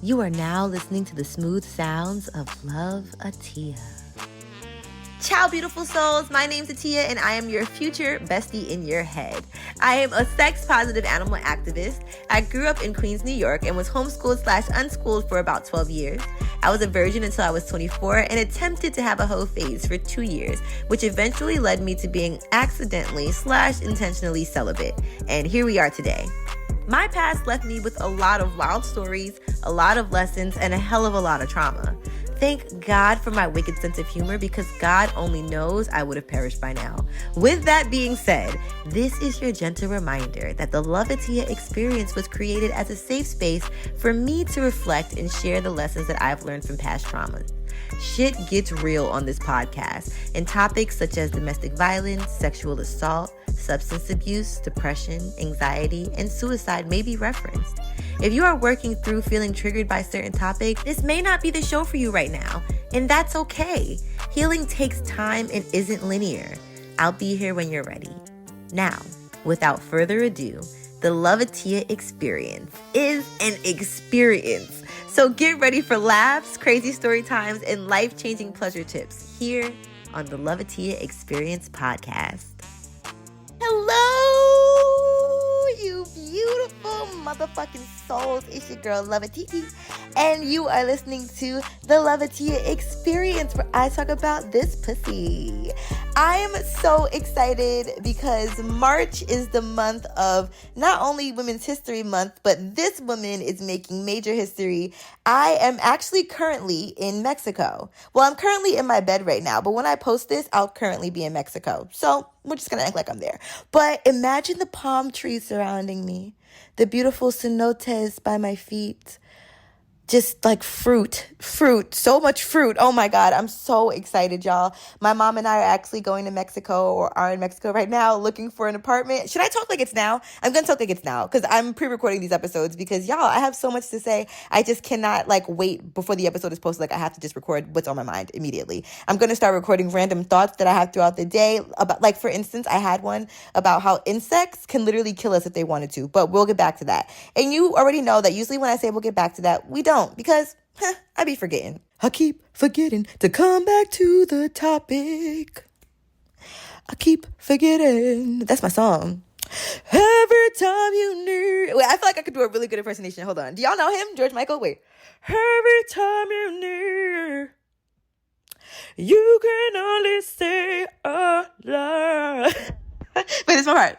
You are now listening to the smooth sounds of Loveatiya. Ciao, beautiful souls. My name's Atiya, and I am your future bestie in your head. I am a sex-positive animal activist. I grew up in Queens, New York, and was homeschooled/unschooled for about 12 years. I was a virgin until I was 24 and attempted to have a hoe phase for 2 years, which eventually led me to being accidentally/intentionally celibate. And here we are today. My past left me with a lot of wild stories, a lot of lessons, and a hell of a lot of trauma. Thank God for my wicked sense of humor, because God only knows I would have perished by now. With that being said, this is your gentle reminder that the Loveatiya experience was created as a safe space for me to reflect and share the lessons that I've learned from past traumas. Shit gets real on this podcast, and topics such as domestic violence, sexual assault, substance abuse, depression, anxiety, and suicide may be referenced. If you are working through feeling triggered by certain topics, this may not be the show for you right now, and that's okay. Healing takes time and isn't linear. I'll be here when you're ready. Now, without further ado, the Loveatiya experience is an experience. So get ready for laughs, crazy story times, and life-changing pleasure tips here on the Loveatiya Experience podcast. Hello, you beautiful motherfucking souls. It's your girl, Loveatiya, and you are listening to the Loveatiya Experience, where I talk about this pussy. I am so excited because March is the month of not only Women's History Month, but this woman is making major history. I am actually currently in Mexico. Well, I'm currently in my bed right now, but when I post this, I'll currently be in Mexico. So we're just going to act like I'm there. But imagine the palm trees surrounding me, the beautiful cenotes by my feet. Just like fruit, so much fruit. Oh my God, I'm so excited, y'all. My mom and I are actually going to Mexico, or are in Mexico right now, looking for an apartment. Should I talk like it's now? I'm going to talk like it's now, because I'm pre-recording these episodes, because y'all, I have so much to say. I just cannot wait before the episode is posted. I have to just record what's on my mind immediately. I'm going to start recording random thoughts that I have throughout the day about, for instance, I had one about how insects can literally kill us if they wanted to, but we'll get back to that. And you already know that usually when I say we'll get back to that, we don't, because I be forgetting. I keep forgetting to come back to the topic. I keep forgetting. That's my song. Every time you need. Wait, I feel like I could do a really good impersonation. Hold on. Do y'all know him? George Michael? Wait. Every time you need, you can only say a lie. Wait, it's my part.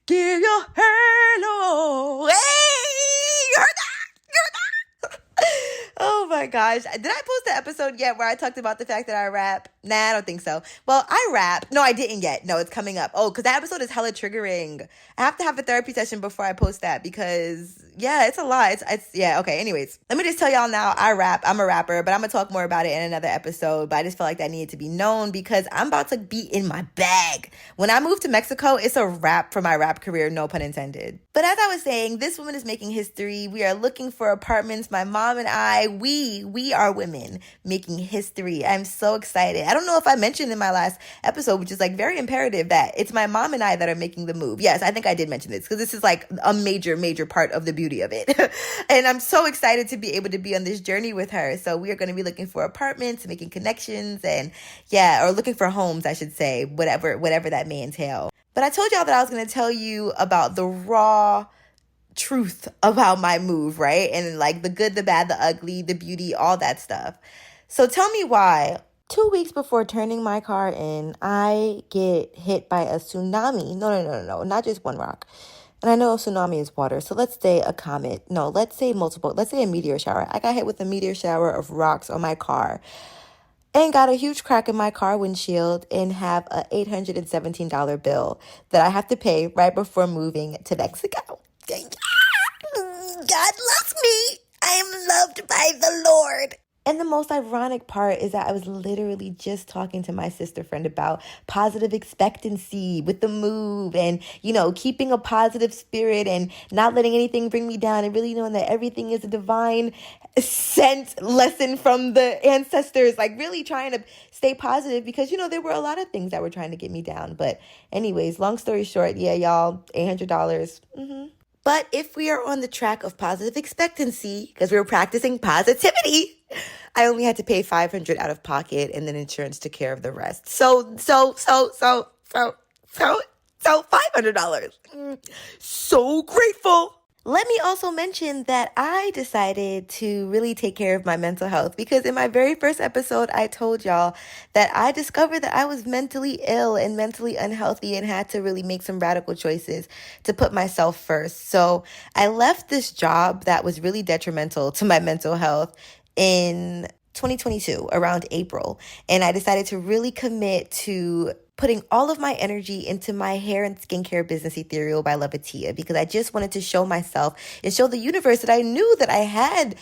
Give your halo. Hey, you heard that? Oh my gosh. Did I post the episode yet where I talked about the fact that I rap? Nah, I don't think so. Well, I rap. No, I didn't yet. No, it's coming up. Oh, because that episode is hella triggering. I have to have a therapy session before I post that, because, yeah, it's a lot. Yeah, okay. Anyways, let me just tell y'all now, I rap. I'm a rapper, but I'm going to talk more about it in another episode. But I just felt like that needed to be known, because I'm about to be in my bag. When I move to Mexico, it's a wrap for my rap career, no pun intended. But as I was saying, this woman is making history. We are looking for apartments. My mom and I, we are women making history. I'm so excited. I don't know if I mentioned in my last episode, which is very imperative, that it's my mom and I that are making the move. Yes, I think I did mention this, because this is a major part of the beauty of it. And I'm so excited to be able to be on this journey with her. So we are going to be looking for apartments, making connections, and or looking for homes, I should say, whatever that may entail. But I told y'all that I was going to tell you about the raw truth about my move, right? And the good, the bad, the ugly, the beauty, all that stuff. So tell me why 2 weeks before turning my car in, I get hit by a tsunami. No, not just one rock. And I know a tsunami is water, so let's say a comet. No, let's say multiple. Let's say a meteor shower. I got hit with a meteor shower of rocks on my car, and got a huge crack in my car windshield, and have a $817 bill that I have to pay right before moving to Mexico. God loves me. I am loved by the Lord. And the most ironic part is that I was literally just talking to my sister friend about positive expectancy with the move, and, keeping a positive spirit and not letting anything bring me down, and really knowing that everything is a divine sent lesson from the ancestors, really trying to stay positive, because, there were a lot of things that were trying to get me down. But anyways, long story short, yeah, y'all, $800. But if we are on the track of positive expectancy, because we were practicing positivity, I only had to pay $500 out of pocket, and then insurance took care of the rest. So $500. So grateful. Let me also mention that I decided to really take care of my mental health because in my very first episode, I told y'all that I discovered that I was mentally ill and mentally unhealthy and had to really make some radical choices to put myself first. So I left this job that was really detrimental to my mental health in 2022, around April. And I decided to really commit to putting all of my energy into my hair and skincare business, Ethereal by Iloveatiya, because I just wanted to show myself and show the universe that I knew that I had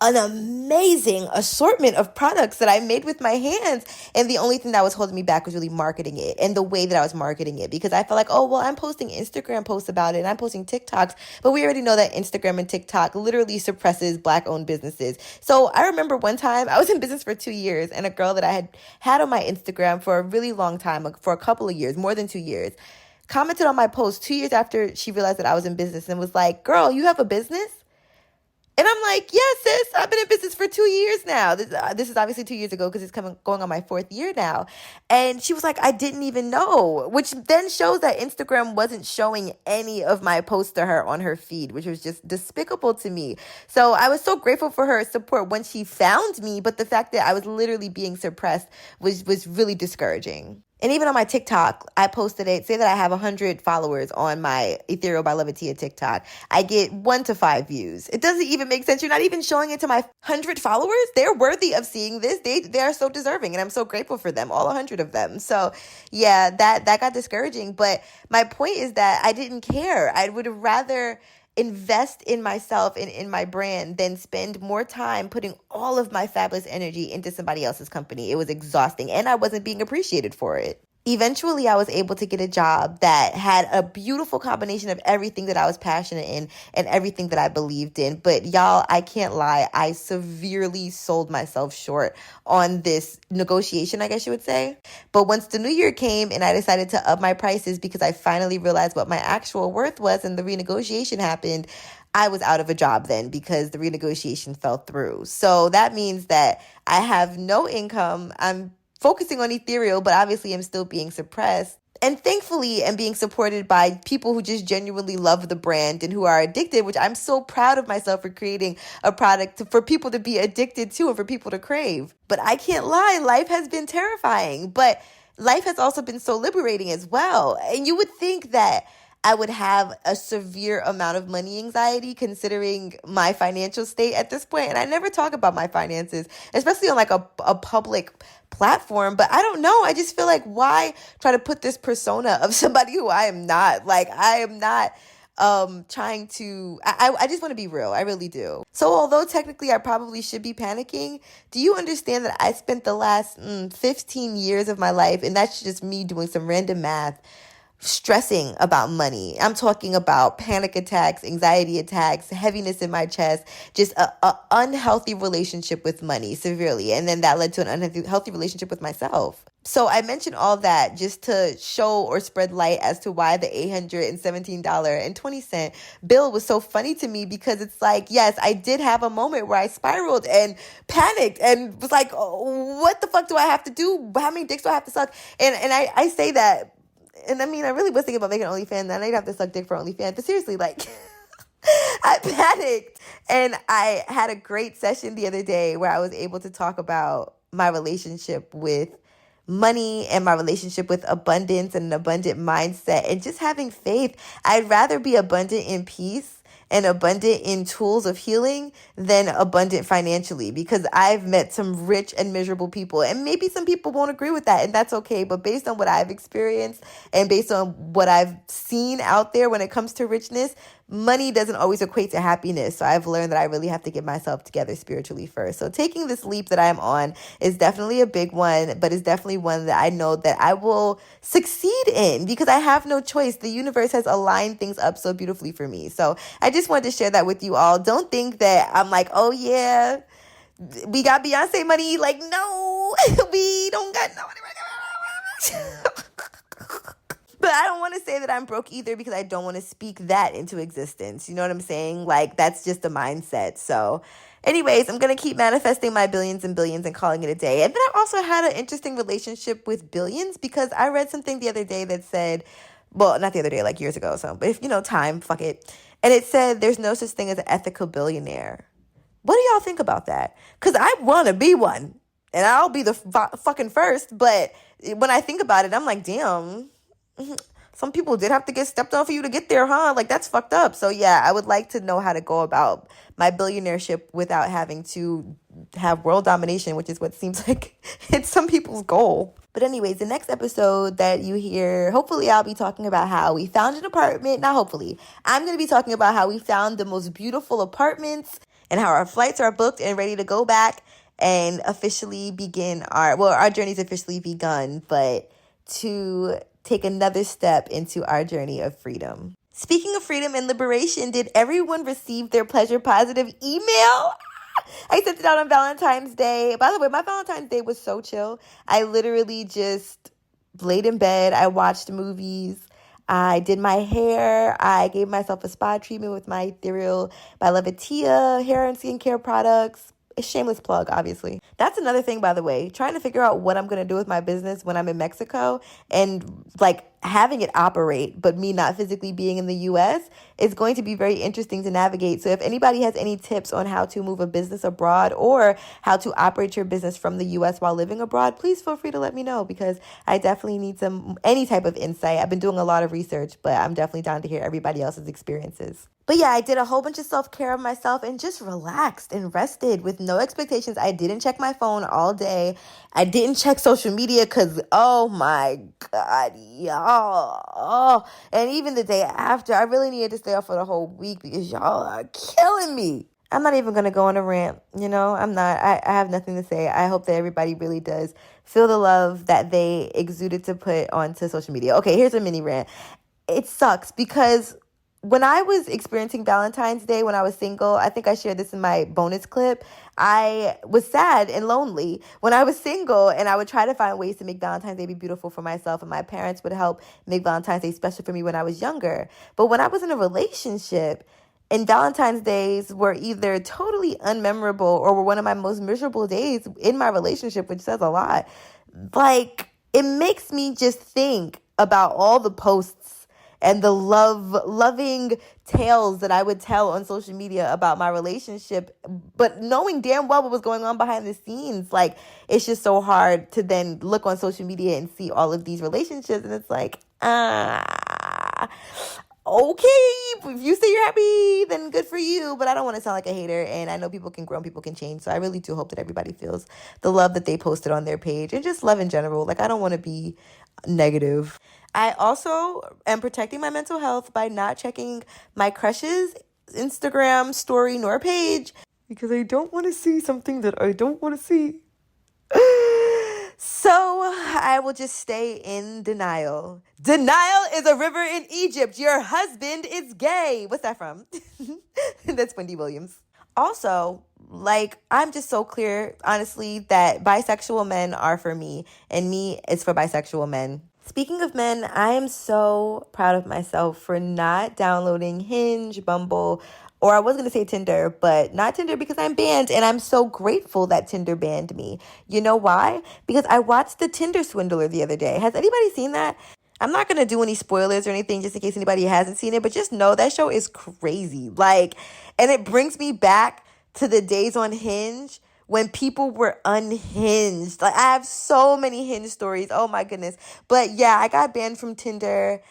an amazing assortment of products that I made with my hands. And the only thing that was holding me back was really marketing it and the way that I was marketing it, because I felt like, oh, well, I'm posting Instagram posts about it and I'm posting TikToks, but we already know that Instagram and TikTok literally suppresses Black owned businesses. So I remember one time I was in business for 2 years, and a girl that I had on my Instagram for a really long time, for a couple of years, more than 2 years, commented on my post 2 years after she realized that I was in business and was like, girl, you have a business? And I'm like, yes, sis, I've been in business for 2 years now. This is obviously 2 years ago because it's going on my 4th year now. And she was like, I didn't even know, which then shows that Instagram wasn't showing any of my posts to her on her feed, which was just despicable to me. So I was so grateful for her support when she found me, but the fact that I was literally being suppressed was really discouraging. And even on my TikTok, I posted it, say that I have 100 followers on my Ethereal by Iloveatiya TikTok. I get 1 to 5 views. It doesn't even make sense. You're not even showing it to my 100 followers. They're worthy of seeing this. They are so deserving, and I'm so grateful for them, all 100 of them. So yeah, that got discouraging. But my point is that I didn't care. I would rather invest in myself and in my brand than spend more time putting all of my fabulous energy into somebody else's company. It was exhausting, and I wasn't being appreciated for it. Eventually, I was able to get a job that had a beautiful combination of everything that I was passionate in and everything that I believed in. But y'all, I can't lie, I severely sold myself short on this negotiation, I guess you would say. But once the new year came and I decided to up my prices because I finally realized what my actual worth was and the renegotiation happened, I was out of a job then because the renegotiation fell through. So that means that I have no income. I'm focusing on Ethereal, but obviously I'm still being suppressed. And thankfully, I'm being supported by people who just genuinely love the brand and who are addicted, which I'm so proud of myself for creating a product for people to be addicted to and for people to crave. But I can't lie, life has been terrifying, but life has also been so liberating as well. And you would think that I would have a severe amount of money anxiety considering my financial state at this point. And I never talk about my finances, especially on like a public platform. But I don't know. I just feel like, why try to put this persona of somebody who I am not? Like, I am not trying to, I just want to be real. I really do. So although technically I probably should be panicking, do you understand that I spent the last 15 years of my life, and that's just me doing some random math, stressing about money? I'm talking about panic attacks, anxiety attacks, heaviness in my chest, just a unhealthy relationship with money severely. And then that led to an unhealthy relationship with myself. So I mentioned all that just to show or spread light as to why the $817.20 bill was so funny to me, because it's like, yes, I did have a moment where I spiraled and panicked and was like, oh, what the fuck do I have to do? How many dicks do I have to suck? And I say that, and I mean, I really was thinking about making an OnlyFans, and I'd have to suck dick for OnlyFans. But seriously, like, I panicked. And I had a great session the other day where I was able to talk about my relationship with money and my relationship with abundance and an abundant mindset and just having faith. I'd rather be abundant in peace and abundant in tools of healing than abundant financially, because I've met some rich and miserable people, and maybe some people won't agree with that, and that's okay. But based on what I've experienced and based on what I've seen out there when it comes to richness, money doesn't always equate to happiness. So I've learned that I really have to get myself together spiritually first. So taking this leap that I'm on is definitely a big one, but it's definitely one that I know that I will succeed in because I have no choice. The universe has aligned things up so beautifully for me. So I just wanted to share that with you all. Don't think that I'm like, oh yeah, we got Beyonce money. Like, no, we don't got no money. But I don't want to say that I'm broke either because I don't want to speak that into existence. You know what I'm saying? Like, that's just a mindset. So, anyways, I'm going to keep manifesting my billions and billions and calling it a day. And then I also had an interesting relationship with billions because I read something the other day that said, well, not the other day, like years ago. So, but if, time, fuck it. And it said there's no such thing as an ethical billionaire. What do y'all think about that? Because I want to be one. And I'll be the fucking first. But when I think about it, I'm like, damn. Some people did have to get stepped on for you to get there, huh? Like, that's fucked up. So, yeah, I would like to know how to go about my billionaireship without having to have world domination, which is what seems like it's some people's goal. But anyways, the next episode that you hear, hopefully I'll be talking about how we found an apartment. Not hopefully. I'm going to be talking about how we found the most beautiful apartments and how our flights are booked and ready to go back and officially begin our journey's officially begun, but to take another step into our journey of freedom. Speaking of freedom and liberation, did everyone receive their pleasure positive email? I sent it out on Valentine's Day. By the way, my Valentine's Day was so chill. I literally just laid in bed. I watched movies. I did my hair. I gave myself a spa treatment with my Ethereal by Iloveatiya hair and skincare products. A shameless plug, obviously. That's another thing, by the way, trying to figure out what I'm going to do with my business when I'm in Mexico and like having it operate, but me not physically being in the US is going to be very interesting to navigate. So if anybody has any tips on how to move a business abroad or how to operate your business from the US while living abroad, please feel free to let me know because I definitely need any type of insight. I've been doing a lot of research, but I'm definitely down to hear everybody else's experiences. But yeah, I did a whole bunch of self-care of myself and just relaxed and rested with no expectations. I didn't check my phone all day. I didn't check social media because, oh my God, y'all. Oh. And even the day after, I really needed to stay off for the whole week because y'all are killing me. I'm not even going to go on a rant, I'm not. I have nothing to say. I hope that everybody really does feel the love that they exuded to put onto social media. Okay, here's a mini rant. It sucks because when I was experiencing Valentine's Day when I was single, I think I shared this in my bonus clip, I was sad and lonely when I was single, and I would try to find ways to make Valentine's Day be beautiful for myself, and my parents would help make Valentine's Day special for me when I was younger. But when I was in a relationship, and Valentine's days were either totally unmemorable or were one of my most miserable days in my relationship, which says a lot. Like, it makes me just think about all the posts and the loving tales that I would tell on social media about my relationship, but knowing damn well what was going on behind the scenes, like, it's just so hard to then look on social media and see all of these relationships, and it's like, okay, if you say you're happy, then good for you, but I don't want to sound like a hater, and I know people can grow and people can change, so I really do hope that everybody feels the love that they posted on their page, and just love in general. Like, I don't want to be negative. I also am protecting my mental health by not checking my crush's Instagram story nor page because I don't want to see something that I don't want to see. So I will just stay in denial. Denial is a river in Egypt. Your husband is gay. What's that from? That's Wendy Williams. Also, like, I'm just so clear, honestly, that bisexual men are for me, and me is for bisexual men. Speaking of men, I am so proud of myself for not downloading Hinge, Bumble, or I was going to say Tinder, but not Tinder because I'm banned, and I'm so grateful that Tinder banned me. You know why? Because I watched The Tinder Swindler the other day. Has anybody seen that? I'm not going to do any spoilers or anything just in case anybody hasn't seen it, but just know that show is crazy. Like, and it brings me back to the days on Hinge when people were unhinged. Like, I have so many Hinge stories. Oh my goodness. But yeah, I got banned from Tinder.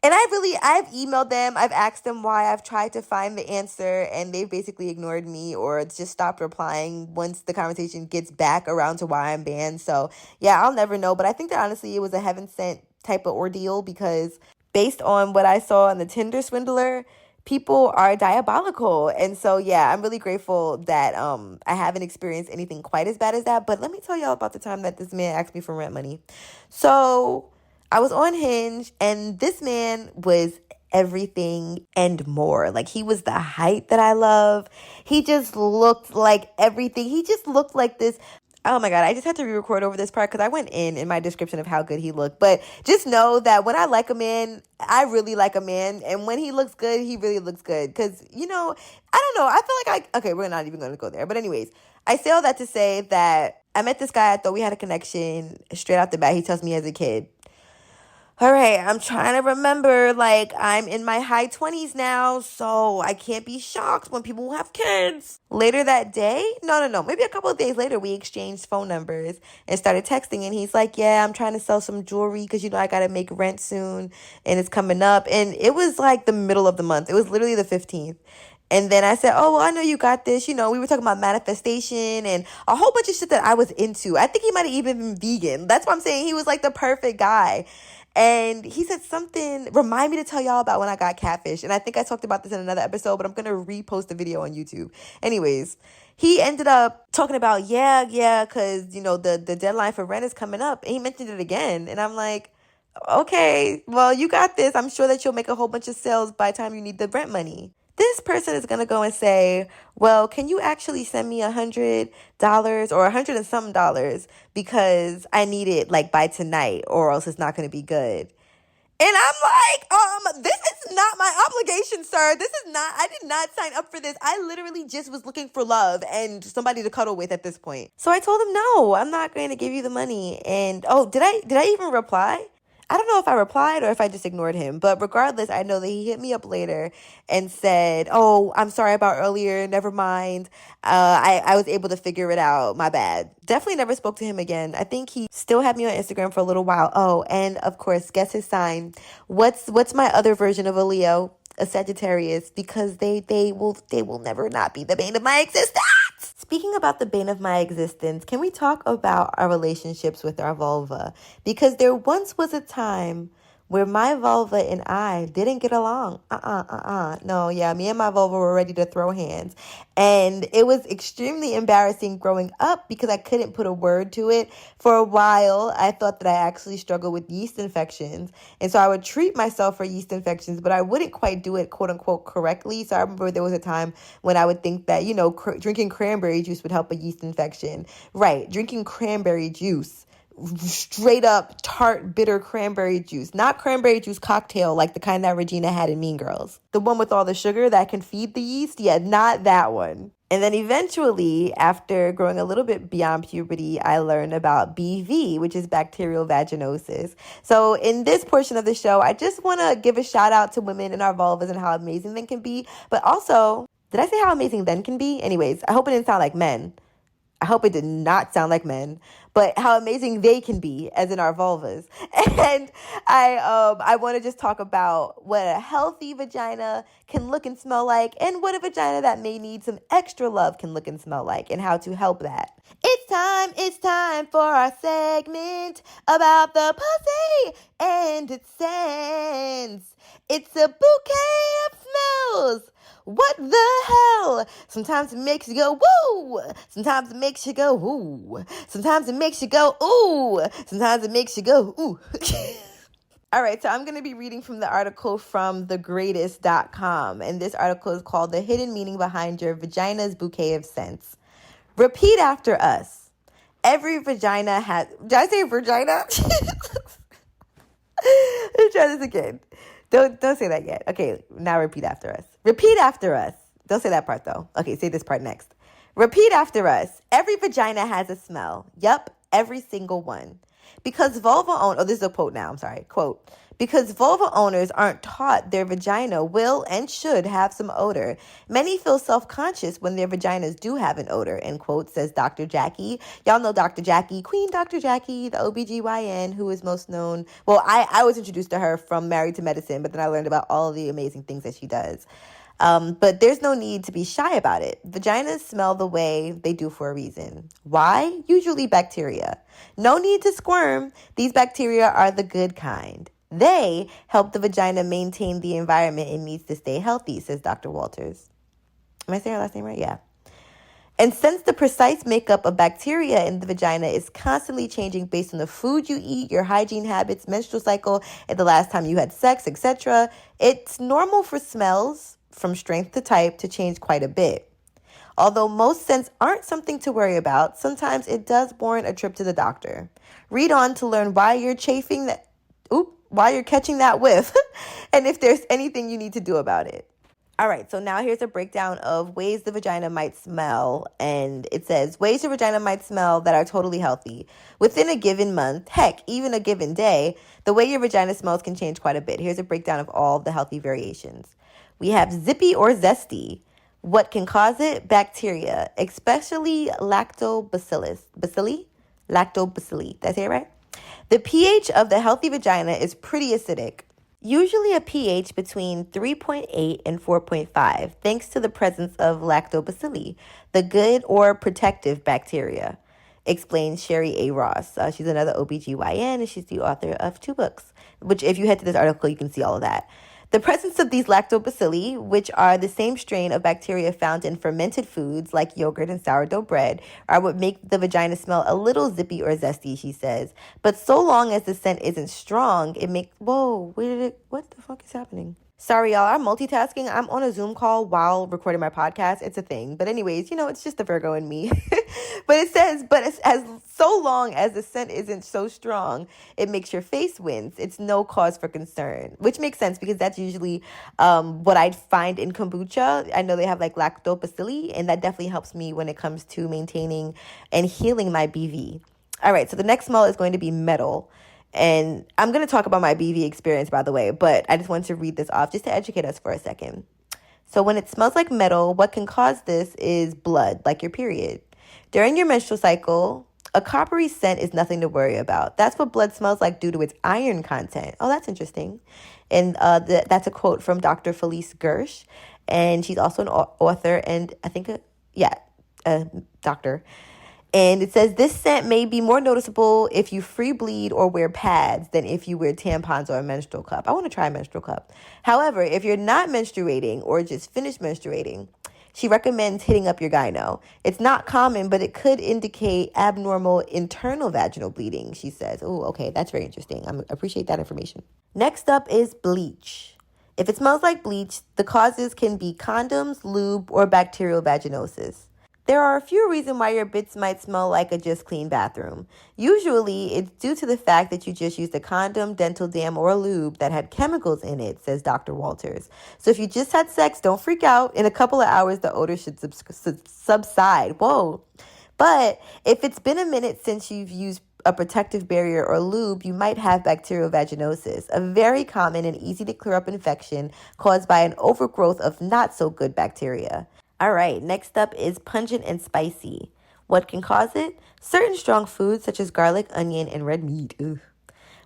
And I've emailed them. I've asked them why. I've tried to find the answer, and they've basically ignored me or just stopped replying once the conversation gets back around to why I'm banned. So yeah, I'll never know. But I think that honestly it was a heaven sent type of ordeal because based on what I saw in the Tinder Swindler, people are diabolical. And so, yeah, I'm really grateful that I haven't experienced anything quite as bad as that. But let me tell y'all about the time that this man asked me for rent money. So I was on Hinge, and this man was everything and more. Like, he was the height that I love. He just looked like everything. He just looked like this Oh my God, I just had to re-record over this part because I went in my description of how good he looked. But just know that when I like a man, I really like a man. And when he looks good, he really looks good. Because, I don't know. I feel like okay, we're not even going to go there. But anyways, I say all that to say that I met this guy. I thought we had a connection. Straight out the bat, he tells me as a kid, all right, I'm trying to remember, like, I'm in my high 20s now, so I can't be shocked when people have kids. Later that day, no, maybe a couple of days later, we exchanged phone numbers and started texting, and he's like, yeah, I'm trying to sell some jewelry because, I got to make rent soon, and it's coming up. And it was like the middle of the month. It was literally the 15th. And then I said, oh, well, I know you got this. We were talking about manifestation and a whole bunch of shit that I was into. I think he might have even been vegan. That's what I'm saying. He was like the perfect guy. And he said something, remind me to tell y'all about when I got catfish. And I think I talked about this in another episode, but I'm going to repost the video on YouTube. Anyways, he ended up talking about, yeah, because, the deadline for rent is coming up. And he mentioned it again. And I'm like, okay, well, you got this. I'm sure that you'll make a whole bunch of sales by the time you need the rent money. This person is going to go and say, well, can you actually send me $100 or $100 and some dollars because I need it like by tonight or else it's not going to be good. And I'm like, this is not my obligation, sir. I did not sign up for this. I literally just was looking for love and somebody to cuddle with at this point. So I told him, no, I'm not going to give you the money. And did I even reply? I don't know if I replied or if I just ignored him. But regardless, I know that he hit me up later and said, oh, I'm sorry about earlier. Never mind. I was able to figure it out. My bad. Definitely never spoke to him again. I think he still had me on Instagram for a little while. Oh, and of course, guess his sign. What's my other version of a Leo? A Sagittarius, because they will never not be the bane of my existence. Speaking about the bane of my existence, can we talk about our relationships with our vulva? Because there once was a time where my vulva and I didn't get along. No, yeah, me and my vulva were ready to throw hands. And it was extremely embarrassing growing up because I couldn't put a word to it. For a while, I thought that I actually struggled with yeast infections. And so I would treat myself for yeast infections, but I wouldn't quite do it, quote unquote, correctly. So I remember there was a time when I would think that, drinking cranberry juice would help a yeast infection. Right, drinking cranberry juice. Straight up tart, bitter cranberry juice. Not cranberry juice cocktail like the kind that Regina had in Mean Girls. The one with all the sugar that can feed the yeast? Yeah, not that one. And then eventually, after growing a little bit beyond puberty, I learned about BV, which is bacterial vaginosis. So in this portion of the show, I just want to give a shout out to women and our vulvas and how amazing they can be. But also, did I say how amazing men can be? Anyways, I hope it didn't sound like men. I hope it did not sound like men, but how amazing they can be, as in our vulvas. And I want to just talk about what a healthy vagina can look and smell like, and what a vagina that may need some extra love can look and smell like, and how to help that. It's time for our segment about the pussy and its scents. It's a bouquet of smells. What the hell? Sometimes it makes you go, woo. Sometimes it makes you go, ooh. Sometimes it makes you go, ooh. Sometimes it makes you go, ooh. All right, so I'm going to be reading from the article from thegreatest.com. And this article is called The Hidden Meaning Behind Your Vagina's Bouquet of Scents. Repeat after us. Every vagina has... Did I say vagina? Let's try this again. Don't say that yet. Okay, now repeat after us. Repeat after us. Don't say that part, though. Okay, say this part next. Repeat after us. Every vagina has a smell. Yup, every single one. Because vulva owners... Oh, this is a quote now. I'm sorry. Quote. Because vulva owners aren't taught their vagina will and should have some odor. Many feel self-conscious when their vaginas do have an odor, end quote, says Dr. Jackie. Y'all know Dr. Jackie, Queen Dr. Jackie, the OBGYN, who is most known. Well, I was introduced to her from Married to Medicine, but then I learned about all of the amazing things that she does. But there's no need to be shy about it. Vaginas smell the way they do for a reason. Why? Usually bacteria. No need to squirm. These bacteria are the good kind. They help the vagina maintain the environment it needs to stay healthy, says Dr. Walters. Am I saying her last name right? Yeah. And since the precise makeup of bacteria in the vagina is constantly changing based on the food you eat, your hygiene habits, menstrual cycle, and the last time you had sex, etc., it's normal for smells from strength to type to change quite a bit. Although most scents aren't something to worry about, sometimes it does warrant a trip to the doctor. Read on to learn why you're why you're catching that whiff, and if there's anything you need to do about it. All right, so now here's a breakdown of ways the vagina might smell. And it says, ways your vagina might smell that are totally healthy. Within a given month, heck, even a given day, the way your vagina smells can change quite a bit. Here's a breakdown of all the healthy variations. We have zippy or zesty. What can cause it? Bacteria, especially lactobacillus. Lactobacilli. Did I say it right? The pH of the healthy vagina is pretty acidic. Usually a pH between 3.8 and 4.5, thanks to the presence of lactobacilli, the good or protective bacteria, explains Sherry A. Ross. She's another OBGYN, and she's the author of 2 books, which if you head to this article, you can see all of that. The presence of these lactobacilli, which are the same strain of bacteria found in fermented foods like yogurt and sourdough bread, are what make the vagina smell a little zippy or zesty, she says. But so long as the scent isn't strong, it makes... Whoa, what the fuck is happening? Sorry, y'all, I'm multitasking. I'm on a Zoom call while recording my podcast. It's a thing. But anyways, it's just the Virgo in me. But it says, as so long as the scent isn't so strong, it makes your face wince. It's no cause for concern, which makes sense because that's usually what I'd find in kombucha. I know they have like lactobacilli, and that definitely helps me when it comes to maintaining and healing my BV. All right, so the next smell is going to be metal. And I'm going to talk about my BV experience, by the way, but I just wanted to read this off just to educate us for a second. So when it smells like metal, what can cause this is blood, like your period. During your menstrual cycle, a coppery scent is nothing to worry about. That's what blood smells like due to its iron content. Oh, that's interesting. And that's a quote from Dr. Felice Gersh, and she's also an author and I think a doctor. And it says this scent may be more noticeable if you free bleed or wear pads than if you wear tampons or a menstrual cup. I want to try a menstrual cup. However, if you're not menstruating or just finished menstruating, she recommends hitting up your gyno. It's not common, but it could indicate abnormal internal vaginal bleeding, she says. Oh, okay, that's very interesting. I appreciate that information. Next up is bleach. If it smells like bleach, the causes can be condoms, lube, or bacterial vaginosis. There are a few reasons why your bits might smell like a just clean bathroom. Usually, it's due to the fact that you just used a condom, dental dam, or a lube that had chemicals in it, says Dr. Walters. So if you just had sex, don't freak out. In a couple of hours, the odor should subside. Whoa. But if it's been a minute since you've used a protective barrier or lube, you might have bacterial vaginosis, a very common and easy to clear up infection caused by an overgrowth of not so good bacteria. All right, next up is pungent and spicy. What can cause it? Certain strong foods such as garlic, onion, and red meat. Ugh.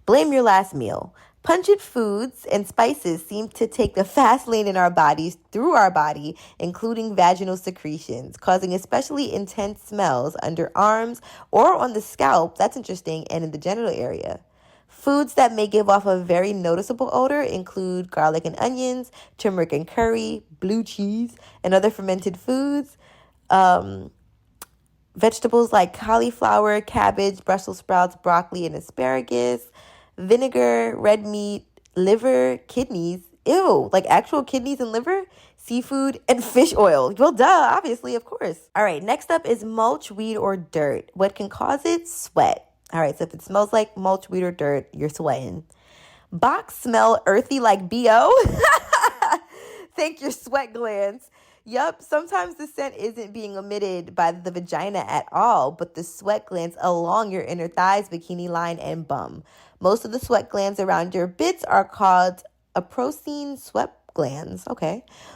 Blame your last meal. Pungent foods and spices seem to take the fast lane in our bodies through our body, including vaginal secretions, causing especially intense smells under arms or on the scalp. That's interesting, and in the genital area. Foods that may give off a very noticeable odor include garlic and onions, turmeric and curry, blue cheese, and other fermented foods. Vegetables like cauliflower, cabbage, Brussels sprouts, broccoli, and asparagus, vinegar, red meat, liver, kidneys. Ew, like actual kidneys and liver? Seafood, and fish oil. Well, duh, obviously, of course. All right, next up is mulch, weed, or dirt. What can cause it? Sweat. All right, so if it smells like mulch, weed, or dirt, you're sweating. Box smell earthy like BO? Thank your sweat glands. Yup, sometimes the scent isn't being emitted by the vagina at all, but the sweat glands along your inner thighs, bikini line, and bum. Most of the sweat glands around your bits are called aprocene sweat glands,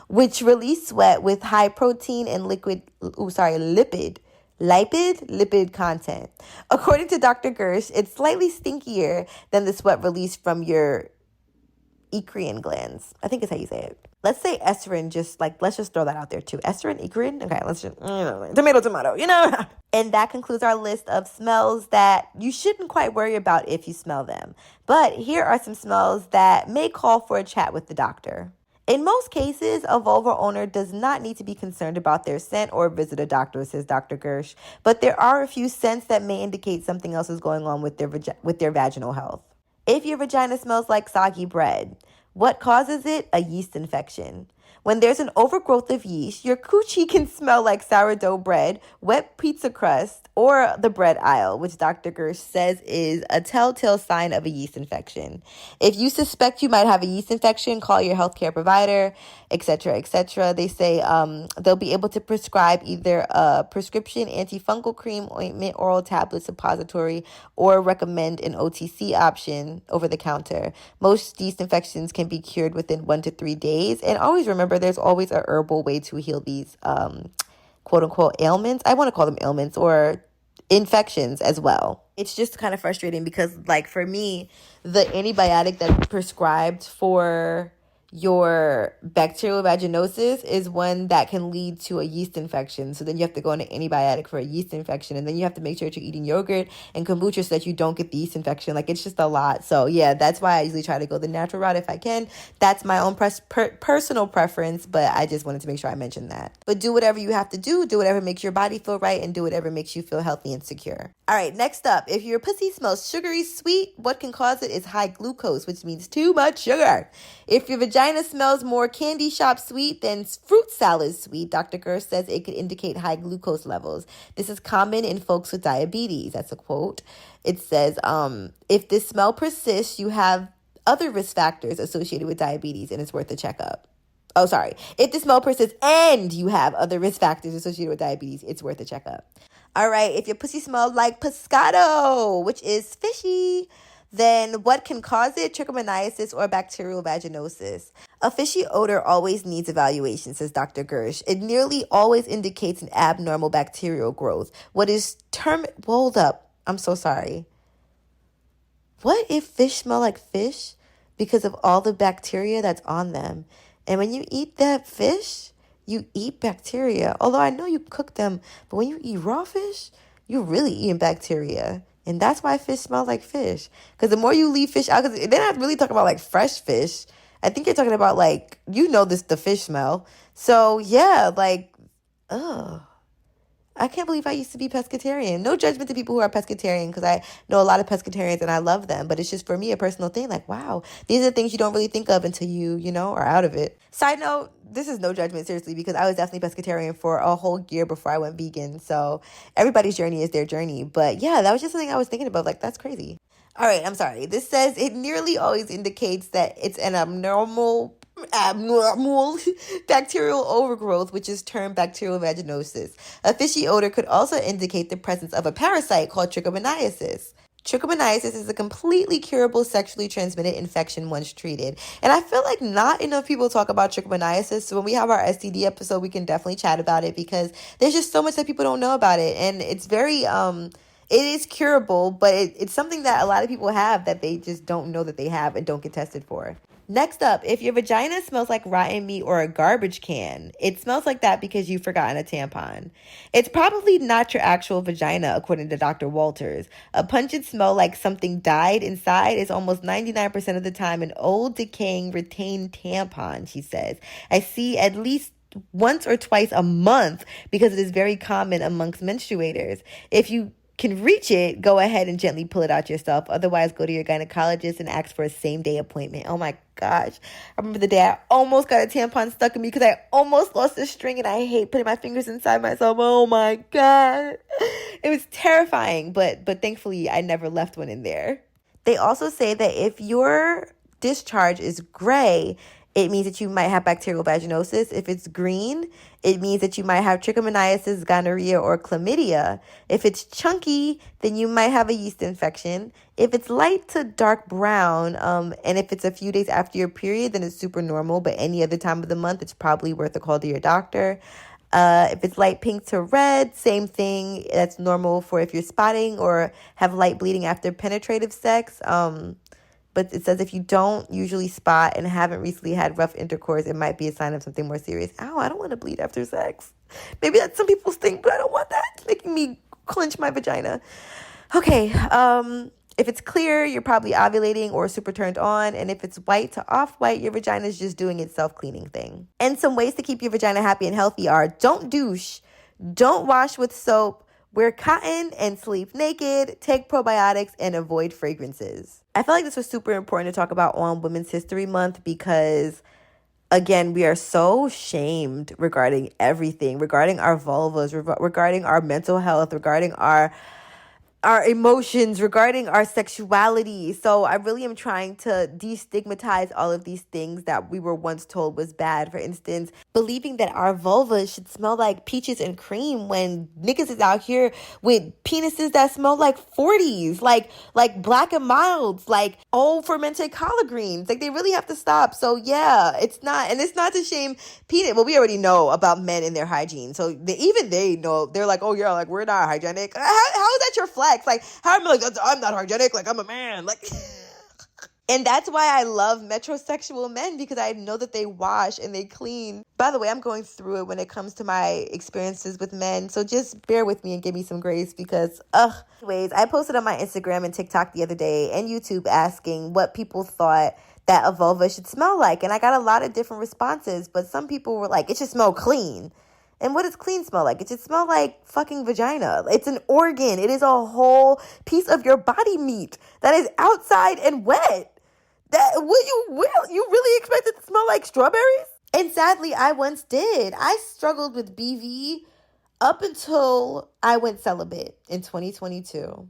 which release sweat with high protein and lipid content. According to Dr. Gersh, it's slightly stinkier than the sweat released from your eccrine glands. I think is how you say it. Let's say estrogen, let's just throw that out there too. Estrogen, eccrine? Okay, let's just, tomato, And that concludes our list of smells that you shouldn't quite worry about if you smell them. But here are some smells that may call for a chat with the doctor. In most cases, a vulva owner does not need to be concerned about their scent or visit a doctor, says Dr. Gersh. But there are a few scents that may indicate something else is going on with their vaginal health. If your vagina smells like soggy bread, what causes it? A yeast infection. When there's an overgrowth of yeast, your coochie can smell like sourdough bread, wet pizza crust, or the bread aisle, which Dr. Gersh says is a telltale sign of a yeast infection. If you suspect you might have a yeast infection, call your healthcare provider, etc., etc. They say they'll be able to prescribe either a prescription antifungal cream, ointment, oral tablet, suppository, or recommend an OTC option over the counter. Most yeast infections can be cured within 1 to 3 days. And always remember, there's always a herbal way to heal these quote unquote ailments. I want to call them ailments or infections as well. It's just kind of frustrating because, like, for me, the antibiotic that's prescribed for your bacterial vaginosis is one that can lead to a yeast infection. So then you have to go on an antibiotic for a yeast infection. And then you have to make sure that you're eating yogurt and kombucha so that you don't get the yeast infection. Like, it's just a lot. So yeah, that's why I usually try to go the natural route if I can. That's my own personal preference, but I just wanted to make sure I mentioned that. But do whatever you have to do whatever makes your body feel right, and do whatever makes you feel healthy and secure. All right, next up, if your pussy smells sugary sweet, what can cause it is high glucose, which means too much sugar. If your vagina smells more candy shop sweet than fruit salad sweet, Dr. Gersh says it could indicate high glucose levels. This is common in folks with diabetes. That's a quote. It says, if this smell persists, you have other risk factors associated with diabetes, and it's worth a checkup. Oh, sorry. If the smell persists and you have other risk factors associated with diabetes, it's worth a checkup. All right. If your pussy smells like pescado, which is fishy, then what can cause it? Trichomoniasis or bacterial vaginosis. A fishy odor always needs evaluation, says Dr. Gersh. It nearly always indicates an abnormal bacterial growth. What is hold up. I'm so sorry. What if fish smell like fish because of all the bacteria that's on them? And when you eat that fish, you eat bacteria. Although I know you cook them, but when you eat raw fish, you're really eating bacteria. And that's why fish smell like fish. Because the more you leave fish out, because they're not really talking about like fresh fish. I think you're talking about like, the fish smell. So yeah, like, ugh. I can't believe I used to be pescatarian. No judgment to people who are pescatarian, because I know a lot of pescatarians and I love them. But it's just, for me, a personal thing. Like, wow, these are things you don't really think of until you are out of it. Side note, this is no judgment, seriously, because I was definitely pescatarian for a whole year before I went vegan. So everybody's journey is their journey. But yeah, that was just something I was thinking about. Like, that's crazy. All right, I'm sorry. This says it nearly always indicates that it's an abnormal bacterial overgrowth, which is termed bacterial vaginosis. A fishy odor could also indicate the presence of a parasite called trichomoniasis. Trichomoniasis is a completely curable sexually transmitted infection once treated. And I feel like not enough people talk about trichomoniasis. So when we have our STD episode, we can definitely chat about it, because there's just so much that people don't know about it. And it's very, it is curable, but it's something that a lot of people have that they just don't know that they have and don't get tested for. Next up, if your vagina smells like rotten meat or a garbage can, it smells like that because you've forgotten a tampon. It's probably not your actual vagina, according to Dr. Walters. A pungent smell like something died inside is almost 99% of the time an old, decaying, retained tampon, she says. I see at least once or twice a month because it is very common amongst menstruators. If you can reach it, go ahead and gently pull it out yourself. Otherwise, go to your gynecologist and ask for a same-day appointment. Oh my gosh. I remember the day I almost got a tampon stuck in me because I almost lost the string, and I hate putting my fingers inside myself. Oh my God. It was terrifying, but thankfully I never left one in there. They also say that if your discharge is gray, it means that you might have bacterial vaginosis. If it's green, it means that you might have trichomoniasis, gonorrhea, or chlamydia. If it's chunky, then you might have a yeast infection. If it's light to dark brown, and if it's a few days after your period, then it's super normal. But any other time of the month, it's probably worth a call to your doctor. If it's light pink to red, same thing. That's normal for if you're spotting or have light bleeding after penetrative sex. But it says if you don't usually spot and haven't recently had rough intercourse, it might be a sign of something more serious. Ow, I don't want to bleed after sex. Maybe that's some people's thing, but I don't want that. It's making me clench my vagina. Okay, if it's clear, you're probably ovulating or super turned on. And if it's white to off-white, your vagina is just doing its self-cleaning thing. And some ways to keep your vagina happy and healthy are: don't douche, don't wash with soap, wear cotton and sleep naked, take probiotics, and avoid fragrances. I feel like this was super important to talk about on Women's History Month because again, we are so shamed regarding everything, regarding our vulvas, regarding our mental health, regarding our emotions, regarding our sexuality. So I really am trying to destigmatize all of these things that we were once told was bad. For instance, believing that our vulvas should smell like peaches and cream when niggas is out here with penises that smell like 40s, like black and milds, like old fermented collard greens. Like, they really have to stop. So yeah, it's not to shame penis. Well, we already know about men and their hygiene. So even they know, they're like, oh yeah, like, we're not hygienic. How is that your flex? Like, how am I like, I'm not hygienic, like, I'm a man, like. And that's why I love metrosexual men, because I know that they wash and they clean. By the way, I'm going through it when it comes to my experiences with men, so just bear with me and give me some grace, because Anyways, I posted on my Instagram and TikTok the other day and YouTube asking what people thought that a vulva should smell like, and I got a lot of different responses, but some people were like, it should smell clean. And what does clean smell like? It should smell like fucking vagina. It's an organ. It is a whole piece of your body meat that is outside and wet. That will you really expect it to smell like strawberries? And sadly, I once did. I struggled with BV up until I went celibate in 2022.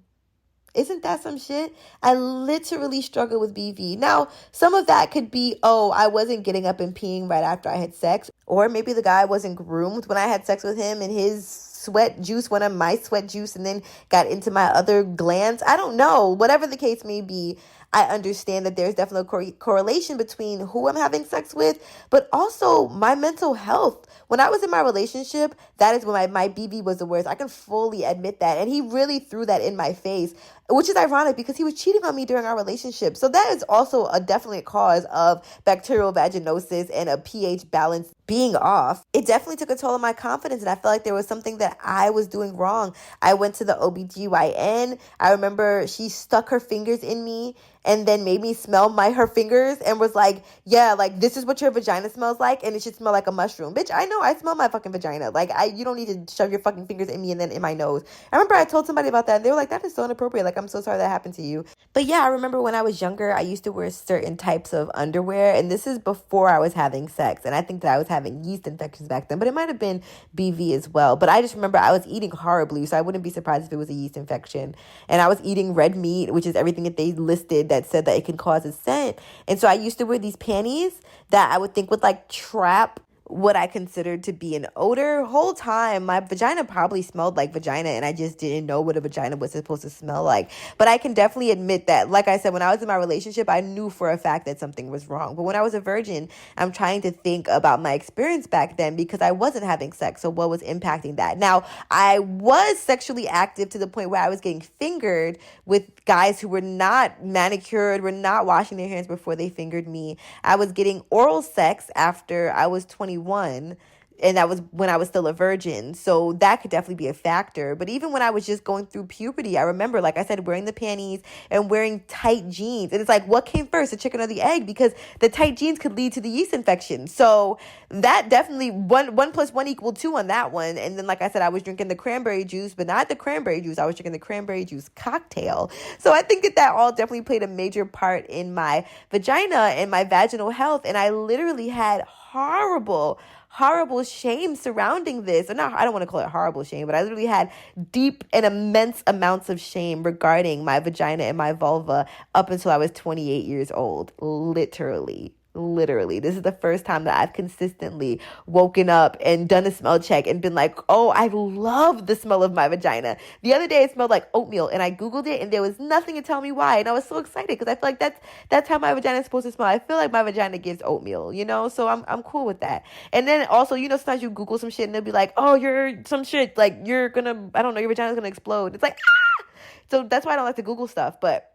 Isn't that some shit? I literally struggle with BV. Now, some of that could be, I wasn't getting up and peeing right after I had sex. Or maybe the guy wasn't groomed when I had sex with him and his sweat juice went on my sweat juice and then got into my other glands. I don't know. Whatever the case may be, I understand that there's definitely a correlation between who I'm having sex with, but also my mental health. When I was in my relationship, that is when my BV was the worst. I can fully admit that. And he really threw that in my face, which is ironic because he was cheating on me during our relationship. So that is also definitely a cause of bacterial vaginosis and a pH balance being off. It definitely took a toll on my confidence, and I felt like there was something that I was doing wrong. I went to the OBGYN. I remember she stuck her fingers in me and then made me smell her fingers and was like, yeah, like, this is what your vagina smells like, and it should smell like a mushroom. Bitch, I know I smell my fucking vagina. Like, you don't need to shove your fucking fingers in me and then in my nose. I remember I told somebody about that, and they were like, that is so inappropriate. Like, I'm so sorry that happened to you. But yeah, I remember when I was younger, I used to wear certain types of underwear, and this is before I was having sex, and I think that I was having yeast infections back then, but it might have been BV as well. But I just remember I was eating horribly, so I wouldn't be surprised if it was a yeast infection. And I was eating red meat, which is everything that they listed that said that it can cause a scent. And so I used to wear these panties that I would think would like trap what I considered to be an odor. Whole time my vagina probably smelled like vagina, and I just didn't know what a vagina was supposed to smell like. But I can definitely admit that, like I said, when I was in my relationship, I knew for a fact that something was wrong. But when I was a virgin, I'm trying to think about my experience back then because I wasn't having sex. So what was impacting that? Now, I was sexually active to the point where I was getting fingered with guys who were not manicured, were not washing their hands before they fingered me. I was getting oral sex after I was 21, and that was when I was still a virgin. So that could definitely be a factor. But even when I was just going through puberty, I remember, like I said, wearing the panties and wearing tight jeans. And it's like, what came first, the chicken or the egg? Because the tight jeans could lead to the yeast infection. So that definitely, one plus one equaled two on that one. And then, like I said, I was drinking the cranberry juice, but not the cranberry juice. I was drinking the cranberry juice cocktail. So I think that all definitely played a major part in my vagina and my vaginal health. And I literally had horrible shame surrounding this. And I don't want to call it horrible shame, but I literally had deep and immense amounts of shame regarding my vagina and my vulva up until I was 28 years old. Literally, this is the first time that I've consistently woken up and done a smell check and been like, oh, I love the smell of my vagina. The other day it smelled like oatmeal, and I Googled it and there was nothing to tell me why. And I was so excited because I feel like that's how my vagina is supposed to smell. I feel like my vagina gives oatmeal, so I'm cool with that. And then also, sometimes you Google some shit and they'll be like, oh, you're some shit, like you're gonna, I don't know, your vagina's gonna explode. It's like, ah! So that's why I don't like to Google stuff. But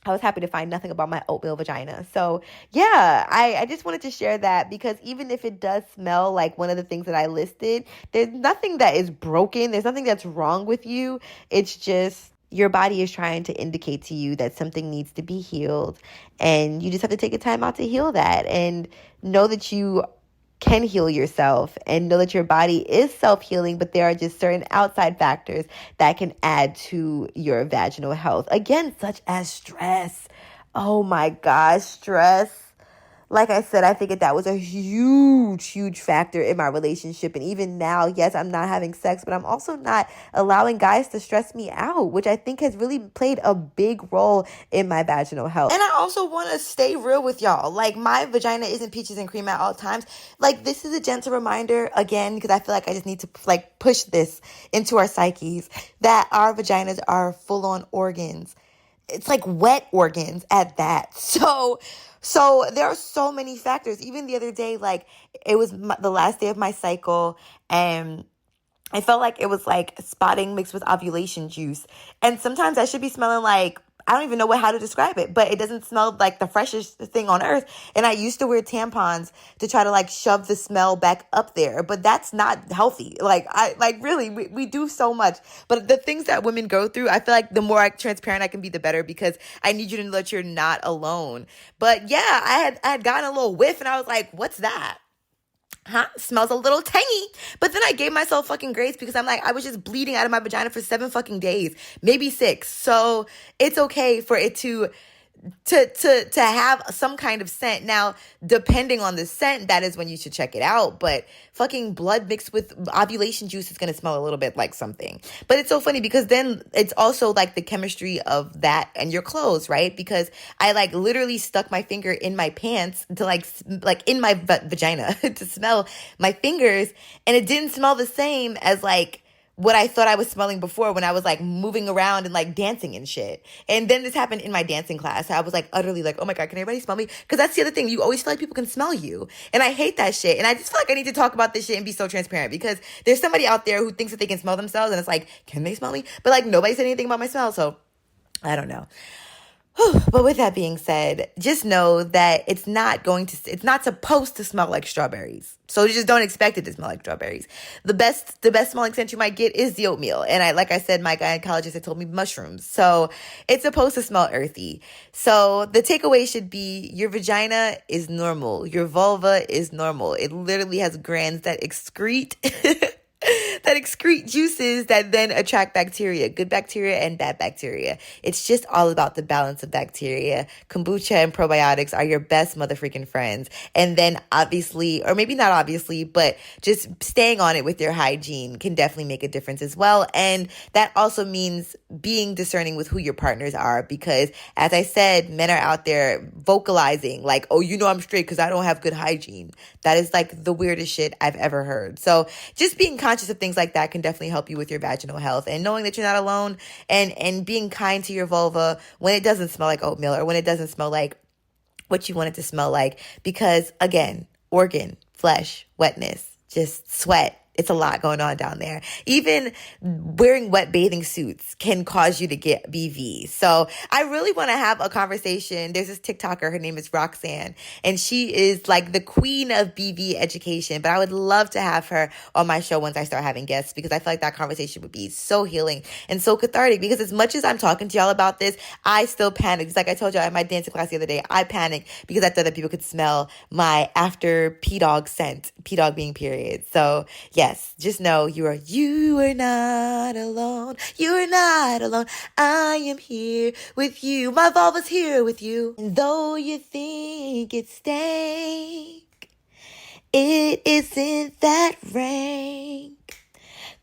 I was happy to find nothing about my oatmeal vagina. So yeah, I just wanted to share that because even if it does smell like one of the things that I listed, there's nothing that is broken. There's nothing that's wrong with you. It's just your body is trying to indicate to you that something needs to be healed. And you just have to take a time out to heal that and know that you can heal yourself and know that your body is self-healing, but there are just certain outside factors that can add to your vaginal health. Again, such as stress. Oh my gosh, stress. like I said, I think that was a huge factor in my relationship. And even now, yes, I'm not having sex, but I'm also not allowing guys to stress me out, which I think has really played a big role in my vaginal health. And I also want to stay real with y'all. Like, my vagina isn't peaches and cream at all times. Like, this is a gentle reminder, again, because I feel like I just need to, like, push this into our psyches, that our vaginas are full-on organs. It's like wet organs at that. So there are so many factors. Even the other day, like, it was the last day of my cycle, and I felt like it was like spotting mixed with ovulation juice. And sometimes I should be smelling like, I don't even know how to describe it, but it doesn't smell like the freshest thing on earth. And I used to wear tampons to try to like shove the smell back up there, but that's not healthy. Really, we do so much. But the things that women go through, I feel like the more transparent I can be, the better, because I need you to know that you're not alone. But yeah, I had gotten a little whiff and I was like, what's that? Smells a little tangy. But then I gave myself fucking grace, because I'm like, I was just bleeding out of my vagina for 7 fucking days, maybe 6. So it's okay for it to have some kind of scent. Now, depending on the scent, that is when you should check it out. But fucking blood mixed with ovulation juice is going to smell a little bit like something. But it's so funny, because then it's also like the chemistry of that and your clothes, right? Because I like literally stuck my finger in my pants to like in my vagina to smell my fingers, and it didn't smell the same as like what I thought I was smelling before when I was like moving around and like dancing and shit. And then this happened in my dancing class. I was like utterly like, oh my God, can everybody smell me? Because that's the other thing. You always feel like people can smell you. And I hate that shit. And I just feel like I need to talk about this shit and be so transparent, because there's somebody out there who thinks that they can smell themselves. And it's like, can they smell me? But like, nobody said anything about my smell. So I don't know. But with that being said, just know that it's not supposed to smell like strawberries. So you just don't expect it to smell like strawberries. The best smelling scent you might get is the oatmeal. And like I said, my gynecologist had told me mushrooms. So it's supposed to smell earthy. So the takeaway should be, your vagina is normal. Your vulva is normal. It literally has glands that excrete juices that then attract bacteria, good bacteria and bad bacteria. It's just all about the balance of bacteria. Kombucha and probiotics are your best motherfucking friends. And then obviously, or maybe not obviously, but just staying on it with your hygiene can definitely make a difference as well. And that also means being discerning with who your partners are, because as I said, men are out there vocalizing like, oh, you know, I'm straight because I don't have good hygiene. That is like the weirdest shit I've ever heard. So just being conscious of things like that can definitely help you with your vaginal health, and knowing that you're not alone, and being kind to your vulva when it doesn't smell like oatmeal, or when it doesn't smell like what you want it to smell like. Because again, organ, flesh, wetness, just sweat. It's a lot going on down there. Even wearing wet bathing suits can cause you to get BV. So I really want to have a conversation. There's this TikToker, her name is Roxanne, and she is like the queen of BV education. But I would love to have her on my show once I start having guests, because I feel like that conversation would be so healing and so cathartic. Because as much as I'm talking to y'all about this, I still panic. Just like I told y'all at my dancing class the other day, I panicked because I thought that people could smell my after P-Dog scent, P-Dog being period. So yeah. Yes, just know you are not alone. You are not alone. I am here with you. My vulva's here with you. And though you think it's stank, it isn't that rank.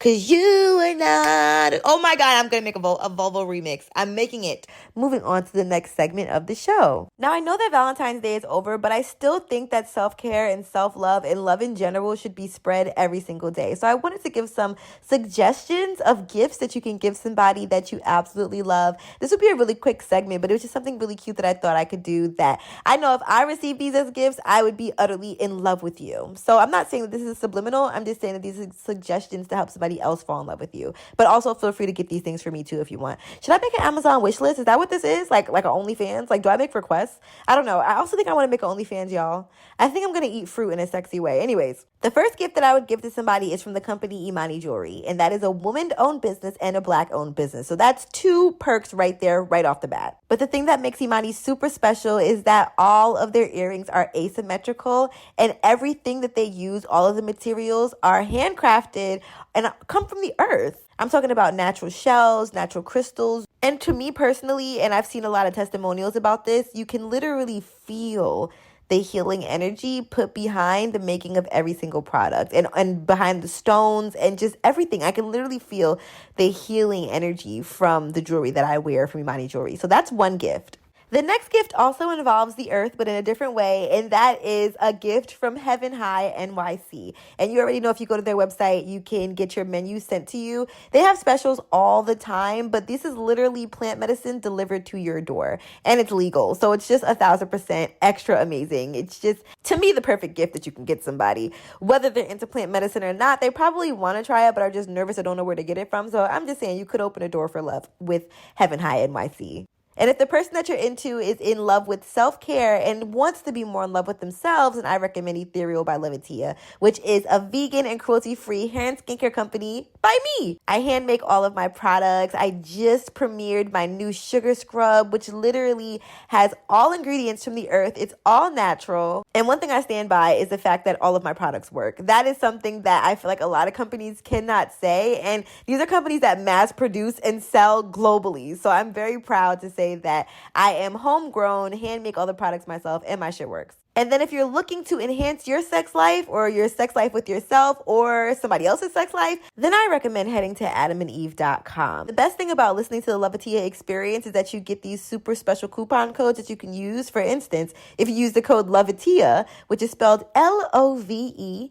Cause you are not. Oh my God, I'm gonna make a Volvo remix. I'm making it. Moving on to the next segment of the show. Now, I know that Valentine's Day is over, but I still think that self-care and self-love and love in general should be spread every single day. So I wanted to give some suggestions of gifts that you can give somebody that you absolutely love. This would be a really quick segment, but it was just something really cute that I thought I could do, that I know if I received these as gifts, I would be utterly in love with you. So I'm not saying that this is subliminal. I'm just saying that these are suggestions to help somebody else fall in love with you. But also feel free to get these things for me too if you want. Should I make an Amazon wish list? Is that what this is? Like an OnlyFans? Like, do I make requests? I don't know. I also think I want to make an OnlyFans, y'all. I think I'm going to eat fruit in a sexy way. Anyways, the first gift that I would give to somebody is from the company Imani Jewelry. And that is a woman-owned business and a Black-owned business. So that's 2 perks right there, right off the bat. But the thing that makes Imani super special is that all of their earrings are asymmetrical, and everything that they use, all of the materials are handcrafted and come from the earth. I'm talking about natural shells, natural crystals. And to me personally, and I've seen a lot of testimonials about this, you can literally feel the healing energy put behind the making of every single product and behind the stones and just everything. I can literally feel the healing energy from the jewelry that I wear from Imani Jewelry. So that's one gift. The next gift also involves the earth, but in a different way, and that is a gift from Heaven High NYC. And you already know, if you go to their website, you can get your menu sent to you. They have specials all the time, but this is literally plant medicine delivered to your door, and it's legal. So it's just 1,000% extra amazing. It's just, to me, the perfect gift that you can get somebody. Whether they're into plant medicine or not, they probably want to try it, but are just nervous or don't know where to get it from. So I'm just saying, you could open a door for love with Heaven High NYC. And if the person that you're into is in love with self-care and wants to be more in love with themselves, then I recommend Ethereal by Iloveatiya, which is a vegan and cruelty-free hair and skincare company by me. I hand make all of my products. I just premiered my new sugar scrub, which literally has all ingredients from the earth. It's all natural. And one thing I stand by is the fact that all of my products work. That is something that I feel like a lot of companies cannot say. And these are companies that mass produce and sell globally. So I'm very proud to say that I am homegrown, hand make all the products myself, and my shit works. And then if you're looking to enhance your sex life or your sex life with yourself or somebody else's sex life, then I recommend heading to adamandeve.com. The best thing about listening to the Iloveatiya experience is that you get these super special coupon codes that you can use. For instance, if you use the code Iloveatiya, which is spelled Loveatiya,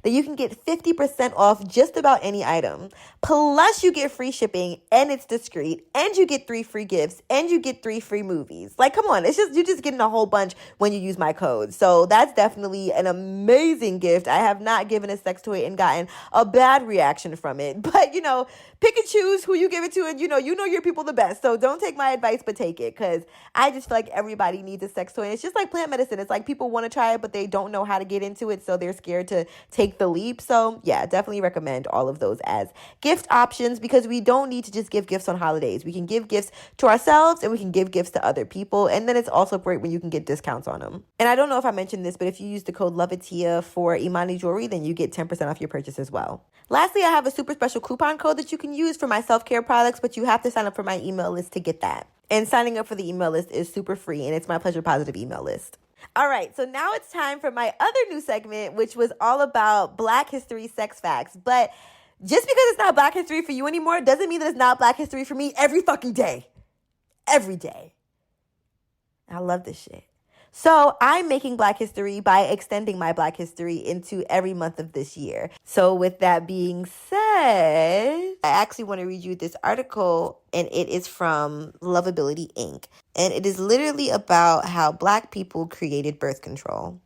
then you can get 50% off just about any item. Plus you get free shipping, and it's discreet, and you get 3 free gifts, and you get 3 free movies. Like, come on, you're just getting a whole bunch when you use my code. So that's definitely an amazing gift. I have not given a sex toy and gotten a bad reaction from it. But, pick and choose who you give it to, and you know your people the best. So don't take my advice, but take it, because I just feel like everybody needs a sex toy. And it's just like plant medicine. It's like people want to try it, but they don't know how to get into it, so they're scared to take the leap. So yeah, definitely recommend all of those as gift options, because we don't need to just give gifts on holidays. We can give gifts to ourselves, and we can give gifts to other people. And then it's also great when you can get discounts on them. And I don't know if I mentioned this, but if you use the code Iloveatiya for Imani Jewelry, then you get 10% off your purchase as well. Lastly, I have a super special coupon code that you can use for my self-care products, but you have to sign up for my email list to get that. And signing up for the email list is super free, and it's my Pleasure Positive email list. All right, so now it's time for my other new segment, which was all about Black History sex facts. But just because it's not Black History for you anymore doesn't mean that it's not Black History for me every fucking day. Every day. I love this shit. So I'm making Black History by extending my Black History into every month of this year. So with that being said, I actually want to read you this article, and it is from Lovability Inc. And it is literally about how Black people created birth control.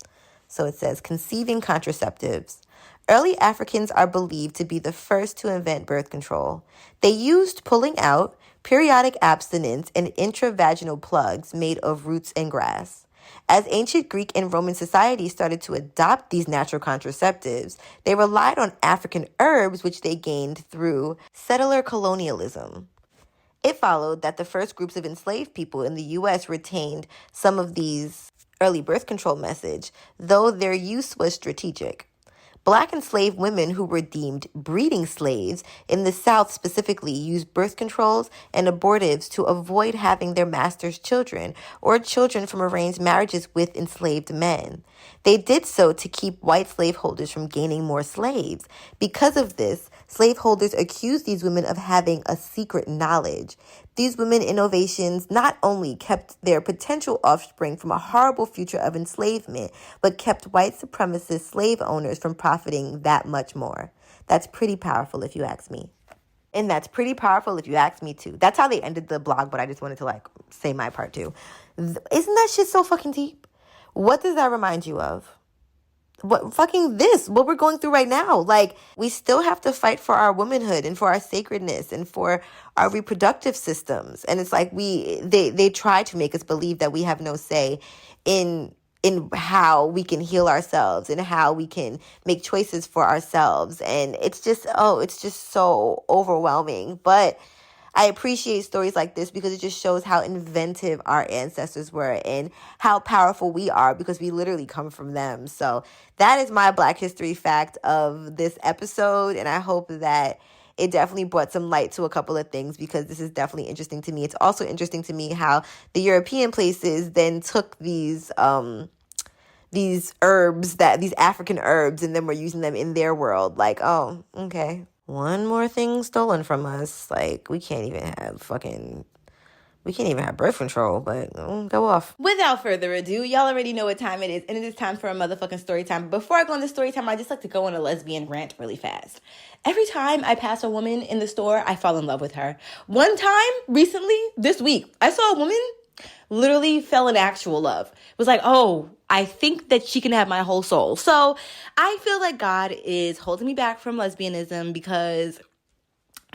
So it says, conceiving contraceptives. Early Africans are believed to be the first to invent birth control. They used pulling out, periodic abstinence, and intravaginal plugs made of roots and grass. As ancient Greek and Roman societies started to adopt these natural contraceptives, they relied on African herbs, which they gained through settler colonialism. It followed that the first groups of enslaved people in the U.S. retained some of these early birth control methods, though their use was strategic. Black enslaved women who were deemed breeding slaves in the South specifically used birth controls and abortives to avoid having their masters' children or children from arranged marriages with enslaved men. They did so to keep white slaveholders from gaining more slaves. Because of this, slaveholders accused these women of having a secret knowledge. These women innovations not only kept their potential offspring from a horrible future of enslavement, but kept white supremacist slave owners from profiting that much more. That's pretty powerful if you ask me. And that's pretty powerful if you ask me too. That's how they ended the blog, but I just wanted to say my part too. Isn't that shit so fucking deep? What does that remind you of? What we're going through right now. We still have to fight for our womanhood and for our sacredness and for our reproductive systems. And it's they try to make us believe that we have no say in how we can heal ourselves and how we can make choices for ourselves. And it's just so overwhelming. But I appreciate stories like this because it just shows how inventive our ancestors were and how powerful we are because we literally come from them. So that is my Black History fact of this episode. And I hope that it definitely brought some light to a couple of things, because this is definitely interesting to me. It's also interesting to me how the European places then took these herbs, these African herbs, and then we're using them in their world. Like, oh, okay, one more thing stolen from us. Like, we can't even have birth control, but go off. Without further ado, y'all already know what time it is, and it is time for a motherfucking story time. Before I go into story time, I just like to go on a lesbian rant really fast. Every time I pass a woman in the store, I fall in love with her. One time, recently, this week, I saw a woman literally fell in actual love. It was like, oh, I think that she can have my whole soul. So I feel like God is holding me back from lesbianism, because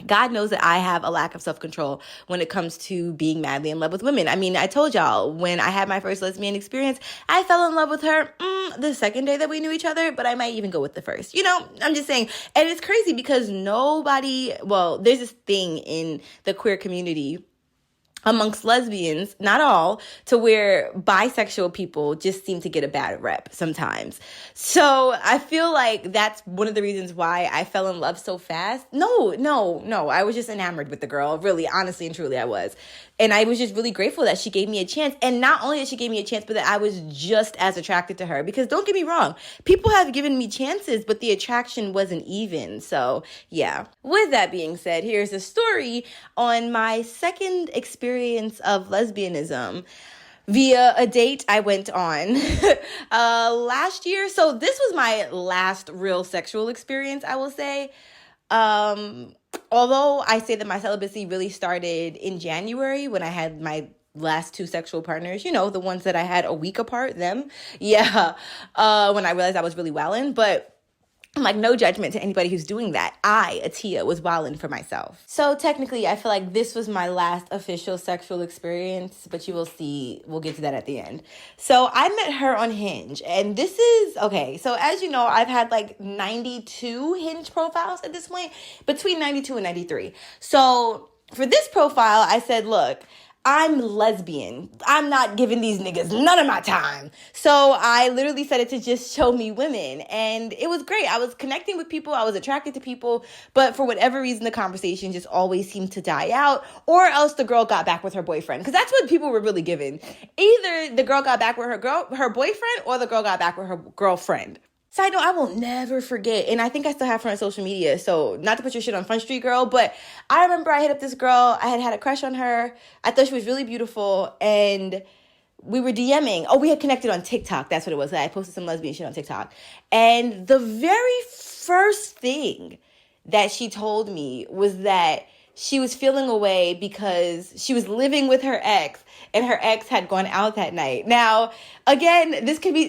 God knows that I have a lack of self-control when it comes to being madly in love with women. I mean, I told y'all, when I had my first lesbian experience, I fell in love with her the second day that we knew each other, but I might even go with the first. You know, I'm just saying. And it's crazy because there's this thing in the queer community amongst lesbians, not all, to where bisexual people just seem to get a bad rep sometimes. So I feel like that's one of the reasons why I fell in love so fast. No. I was just enamored with the girl. Really, honestly and truly, I was. And I was just really grateful that she gave me a chance. And not only that she gave me a chance, but that I was just as attracted to her. Because don't get me wrong, people have given me chances, but the attraction wasn't even. So yeah. With that being said, here's a story on my second experience of lesbianism via a date I went on last year. So this was my last real sexual experience, I will say. Although I say that my celibacy really started in January when I had my last two sexual partners, you know, the ones that I had a week apart, them. Yeah. When I realized I was really wildin', but I'm like, no judgment to anybody who's doing that. Atiya, was wildin' for myself. So technically, I feel like this was my last official sexual experience, but you will see, we'll get to that at the end. So I met her on Hinge, and this is, okay, so as you know, I've had like 92 Hinge profiles at this point, between 92 and 93. So for this profile, I said, look, I'm lesbian. I'm not giving these niggas none of my time. So I literally set it to just show me women. And it was great. I was connecting with people. I was attracted to people. But for whatever reason, the conversation just always seemed to die out. Or else the girl got back with her boyfriend. Because that's what people were really giving. Either the girl got back with her boyfriend, or the girl got back with her girlfriend. Side note, I will never forget, and I think I still have her on social media, so not to put your shit on Front Street, girl, but I remember I hit up this girl. I had a crush on her. I thought she was really beautiful, and we were DMing. Oh, we had connected on TikTok. That's what it was. I posted some lesbian shit on TikTok. And the very first thing that she told me was that she was feeling away because she was living with her ex, and her ex had gone out that night. Now, again,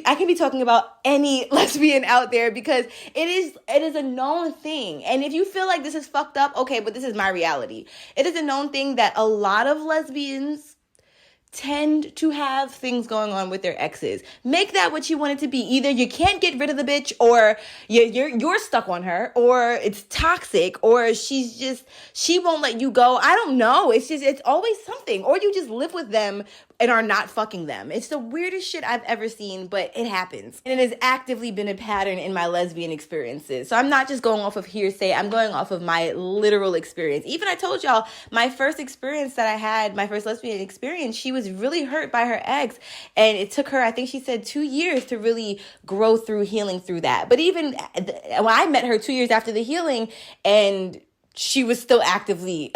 I can be talking about any lesbian out there, because it is a known thing. And if you feel like this is fucked up, okay, but this is my reality. It is a known thing that a lot of lesbians tend to have things going on with their exes. Make that what you want it to be. Either you can't get rid of the bitch, or you're stuck on her, or it's toxic, or she won't let you go. I don't know. It's always something. Or you just live with them and are not fucking them. It's the weirdest shit I've ever seen, but it happens. And it has actively been a pattern in my lesbian experiences. So I'm not just going off of hearsay. I'm going off of my literal experience. Even I told y'all, my first experience that I had, my first lesbian experience, she was really hurt by her ex. And it took her, I think she said, 2 years to really grow through healing through that. But even when I met her 2 years after the healing, and she was still actively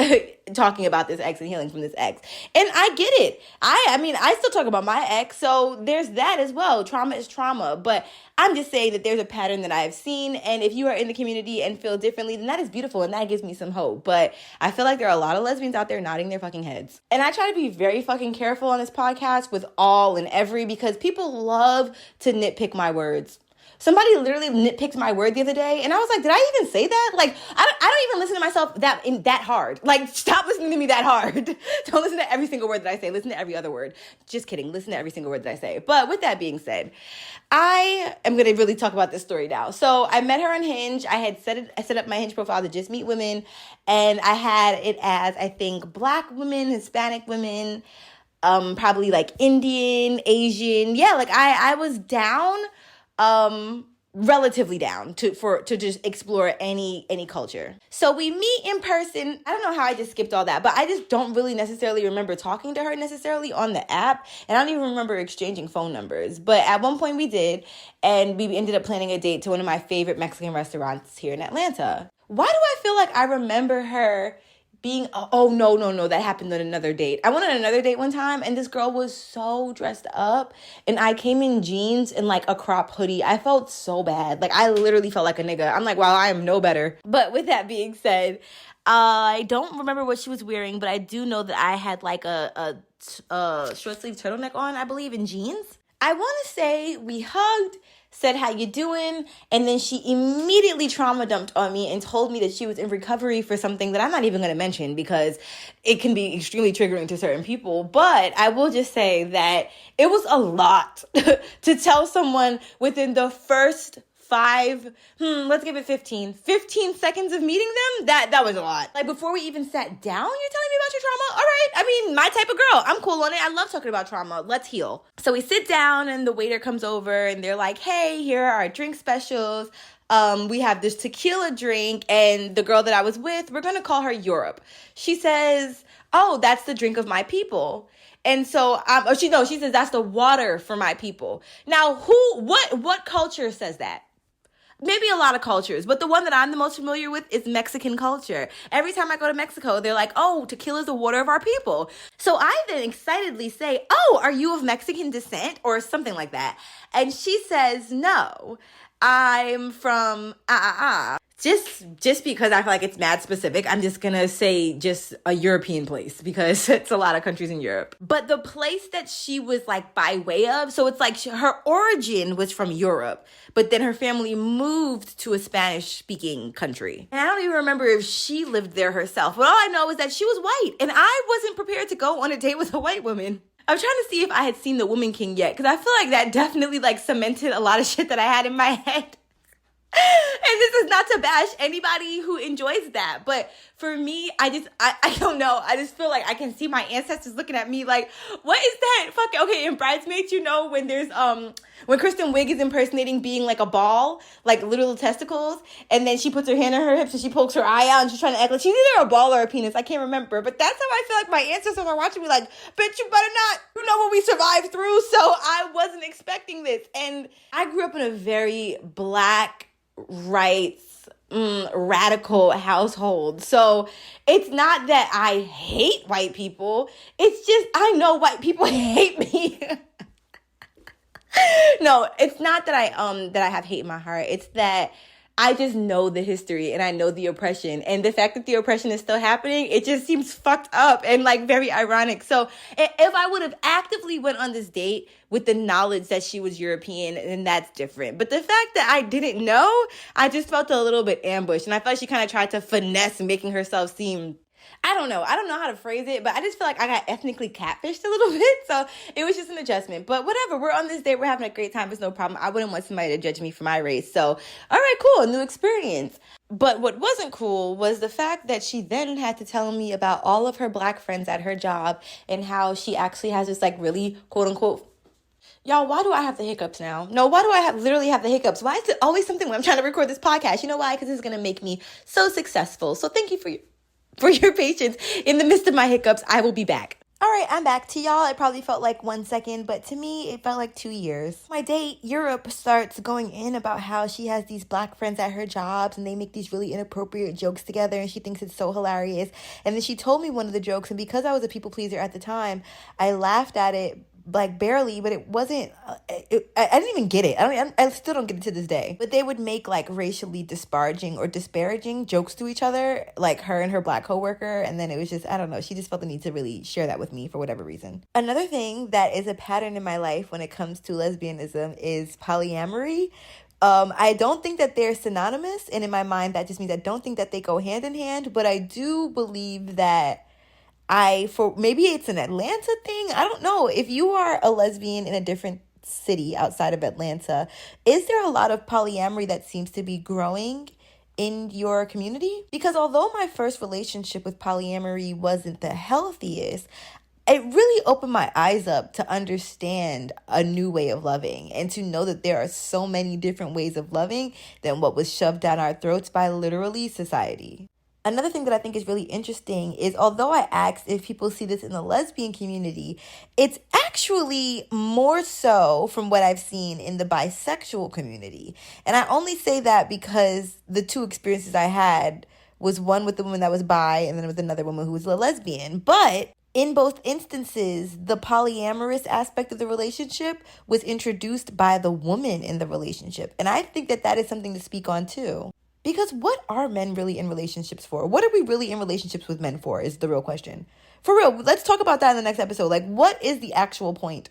talking about this ex and healing from this ex. And I get it. I mean, I still talk about my ex, so there's that as well. Trauma is trauma. But I'm just saying that there's a pattern that I've seen, and if you are in the community and feel differently, then that is beautiful, and that gives me some hope. But I feel like there are a lot of lesbians out there nodding their fucking heads. And I try to be very fucking careful on this podcast with all and every, because people love to nitpick my words. Somebody literally nitpicked my word the other day, and I was like, did I even say that? Like, I don't even listen to myself that hard. Like, stop listening to me that hard. Don't listen to every single word that I say. Listen to every other word. Just kidding. Listen to every single word that I say. But with that being said, I am going to really talk about this story now. So I met her on Hinge. I set up my Hinge profile to just meet women, and I had it as, I think, Black women, Hispanic women, probably like Indian, Asian. Yeah, like I was down relatively down to just explore any culture. So we meet in person. I don't know how I just skipped all that, but I just don't really necessarily remember talking to her necessarily on the app, and I don't even remember exchanging phone numbers. But at one point we did, and we ended up planning a date to one of my favorite Mexican restaurants here in Atlanta. Why do I feel like I remember her being, no, that happened on another date. I went on another date one time, and this girl was so dressed up, and I came in jeans and like a crop hoodie. I felt so bad. Like, I literally felt like a nigga. I'm like, wow, I am no better. But with that being said, I don't remember what she was wearing, but I do know that I had like a short sleeve turtleneck on, I believe, in jeans. I want to say we hugged, said, how you doing? And then she immediately trauma dumped on me and told me that she was in recovery for something that I'm not even going to mention because it can be extremely triggering to certain people. But I will just say that it was a lot to tell someone within the first let's give it 15 seconds of meeting them. That was a lot. Like, before we even sat down, you're telling me about your trauma? All right. I mean, my type of girl. I'm cool on it. I love talking about trauma. Let's heal. So we sit down, and the waiter comes over, and they're like, hey, here are our drink specials. We have this tequila drink, and the girl that I was with, we're going to call her Europe. She says, oh, that's the drink of my people. And so, she says, that's the water for my people. Now, what culture says that? Maybe a lot of cultures, but the one that I'm the most familiar with is Mexican culture. Every time I go to Mexico, they're like, oh, tequila is the water of our people. So I then excitedly say, oh, are you of Mexican descent? Or something like that. And she says, no, I'm from Just because I feel like it's mad specific, I'm just going to say just a European place because it's a lot of countries in Europe. But the place that she was like by way of, so it's like her origin was from Europe, but then her family moved to a Spanish-speaking country. And I don't even remember if she lived there herself. But all I know is that she was white, and I wasn't prepared to go on a date with a white woman. I'm trying to see if I had seen The Woman King yet, because I feel like that definitely like cemented a lot of shit that I had in my head. And this is not to bash anybody who enjoys that, but for me, I don't know. I just feel like I can see my ancestors looking at me like, what is that? Okay, in Bridesmaids, when there's when Kristen Wiig is impersonating being like a ball, like little testicles, and then she puts her hand on her hips and she pokes her eye out and she's trying to act like she's either a ball or a penis. I can't remember, but that's how I feel like my ancestors are watching me like, bitch, you better not. You know what we survived through, so I wasn't expecting this. And I grew up in a very Black rights radical household, so it's not that I hate white people, it's just I know white people hate me. No, it's not that I have hate in my heart. It's that I just know the history and I know the oppression, and the fact that the oppression is still happening, it just seems fucked up and like very ironic. So if I would have actively went on this date with the knowledge that she was European, then that's different. But the fact that I didn't know, I just felt a little bit ambushed, and I felt like she kind of tried to finesse making herself seem, I don't know how to phrase it, but I just feel like I got ethnically catfished a little bit. So it was just an adjustment. But whatever, we're on this date. We're having a great time. It's no problem. I wouldn't want somebody to judge me for my race. So, all right, cool. New experience. But what wasn't cool was the fact that she then had to tell me about all of her Black friends at her job and how she actually has this like really quote unquote, y'all, why do I have the hiccups now? No, why do I literally have the hiccups? Why is it always something when I'm trying to record this podcast? You know why? Because it's going to make me so successful. So thank you for your patience. In the midst of my hiccups, I will be back. All right, I'm back. To y'all, it probably felt like 1 second, but to me, it felt like 2 years. My date, Europe, starts going in about how she has these Black friends at her jobs, and they make these really inappropriate jokes together, and she thinks it's so hilarious. And then she told me one of the jokes, and because I was a people pleaser at the time, I laughed at it like barely, but it wasn't, I didn't even get it. I still don't get it to this day. But they would make like racially disparaging or disparaging jokes to each other, like her and her Black coworker. And then it was just, I don't know, she just felt the need to really share that with me for whatever reason. Another thing that is a pattern in my life when it comes to lesbianism is polyamory. I don't think that they're synonymous. And in my mind, that just means I don't think that they go hand in hand. But I do believe that maybe it's an Atlanta thing. I don't know. If you are a lesbian in a different city outside of Atlanta, is there a lot of polyamory that seems to be growing in your community? Because although my first relationship with polyamory wasn't the healthiest, it really opened my eyes up to understand a new way of loving and to know that there are so many different ways of loving than what was shoved down our throats by literally society. Another thing that I think is really interesting is although I asked if people see this in the lesbian community, it's actually more so from what I've seen in the bisexual community. And I only say that because the two experiences I had was one with the woman that was bi and then with another woman who was a lesbian. But in both instances, the polyamorous aspect of the relationship was introduced by the woman in the relationship. And I think that that is something to speak on too. Because what are men really in relationships for? What are we really in relationships with men for is the real question. For real, let's talk about that in the next episode. Like, what is the actual point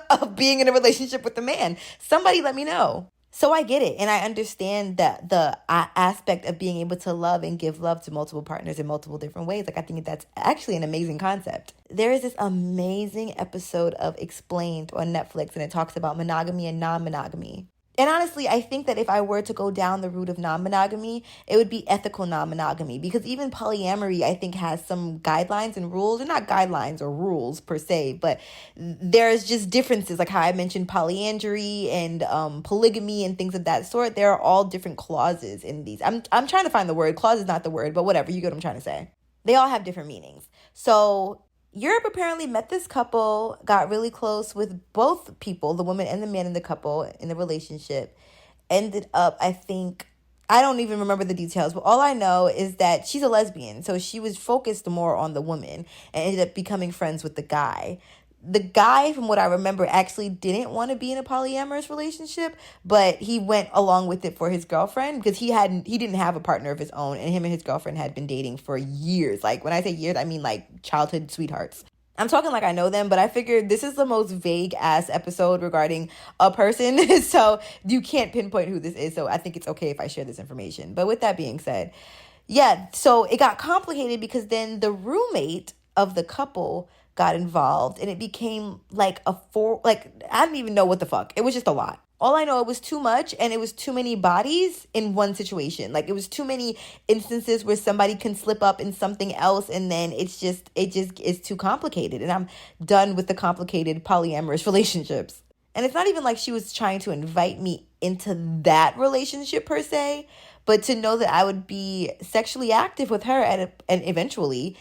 of being in a relationship with a man? Somebody let me know. So I get it. And I understand that the aspect of being able to love and give love to multiple partners in multiple different ways. Like, I think that's actually an amazing concept. There is this amazing episode of Explained on Netflix, and it talks about monogamy and non-monogamy. And honestly, I think that if I were to go down the route of non-monogamy, it would be ethical non-monogamy. Because even polyamory, I think, has some guidelines and rules. They're not guidelines or rules per se, but there's just differences. Like how I mentioned polyandry and polygamy and things of that sort. There are all different clauses in these. I'm trying to find the word. Clause is not the word, but whatever. You get what I'm trying to say. They all have different meanings. So Europe apparently met this couple, got really close with both people, the woman and the man in the couple, in the relationship. Ended up, I think, I don't even remember the details, but all I know is that she's a lesbian. So she was focused more on the woman and ended up becoming friends with the guy. The guy, from what I remember, actually didn't want to be in a polyamorous relationship, but he went along with it for his girlfriend because he didn't have a partner of his own, and him and his girlfriend had been dating for years. Like, when I say years, I mean like childhood sweethearts. I'm talking like I know them, but I figured this is the most vague ass episode regarding a person, so you can't pinpoint who this is. So I think it's okay if I share this information. But with that being said, yeah, so it got complicated because then the roommate of the couple got involved and it became like I didn't even know what the fuck. It was just a lot. All I know, it was too much and it was too many bodies in one situation. Like, it was too many instances where somebody can slip up in something else and then it just is too complicated. And I'm done with the complicated polyamorous relationships. And it's not even like she was trying to invite me into that relationship per se, but to know that I would be sexually active with her and eventually,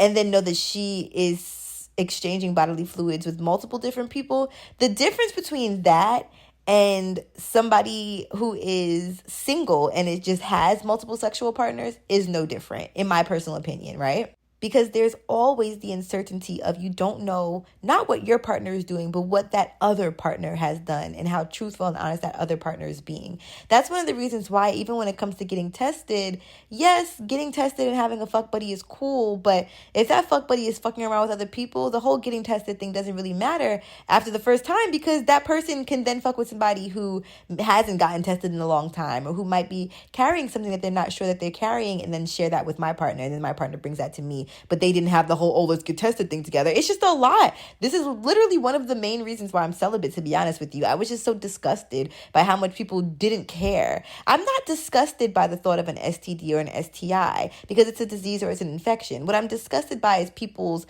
and then know that she is exchanging bodily fluids with multiple different people. The difference between that and somebody who is single and it just has multiple sexual partners is no different, in my personal opinion, right? Because there's always the uncertainty of you don't know not what your partner is doing, but what that other partner has done and how truthful and honest that other partner is being. That's one of the reasons why, even when it comes to getting tested, yes, getting tested and having a fuck buddy is cool, but if that fuck buddy is fucking around with other people, the whole getting tested thing doesn't really matter after the first time, because that person can then fuck with somebody who hasn't gotten tested in a long time or who might be carrying something that they're not sure that they're carrying and then share that with my partner, and then my partner brings that to me, but they didn't have the whole, oh, let's get tested thing together. It's just a lot. This is literally one of the main reasons why I'm celibate, to be honest with you. I was just so disgusted by how much people didn't care. I'm not disgusted by the thought of an STD or an STI because it's a disease or it's an infection. What I'm disgusted by is people's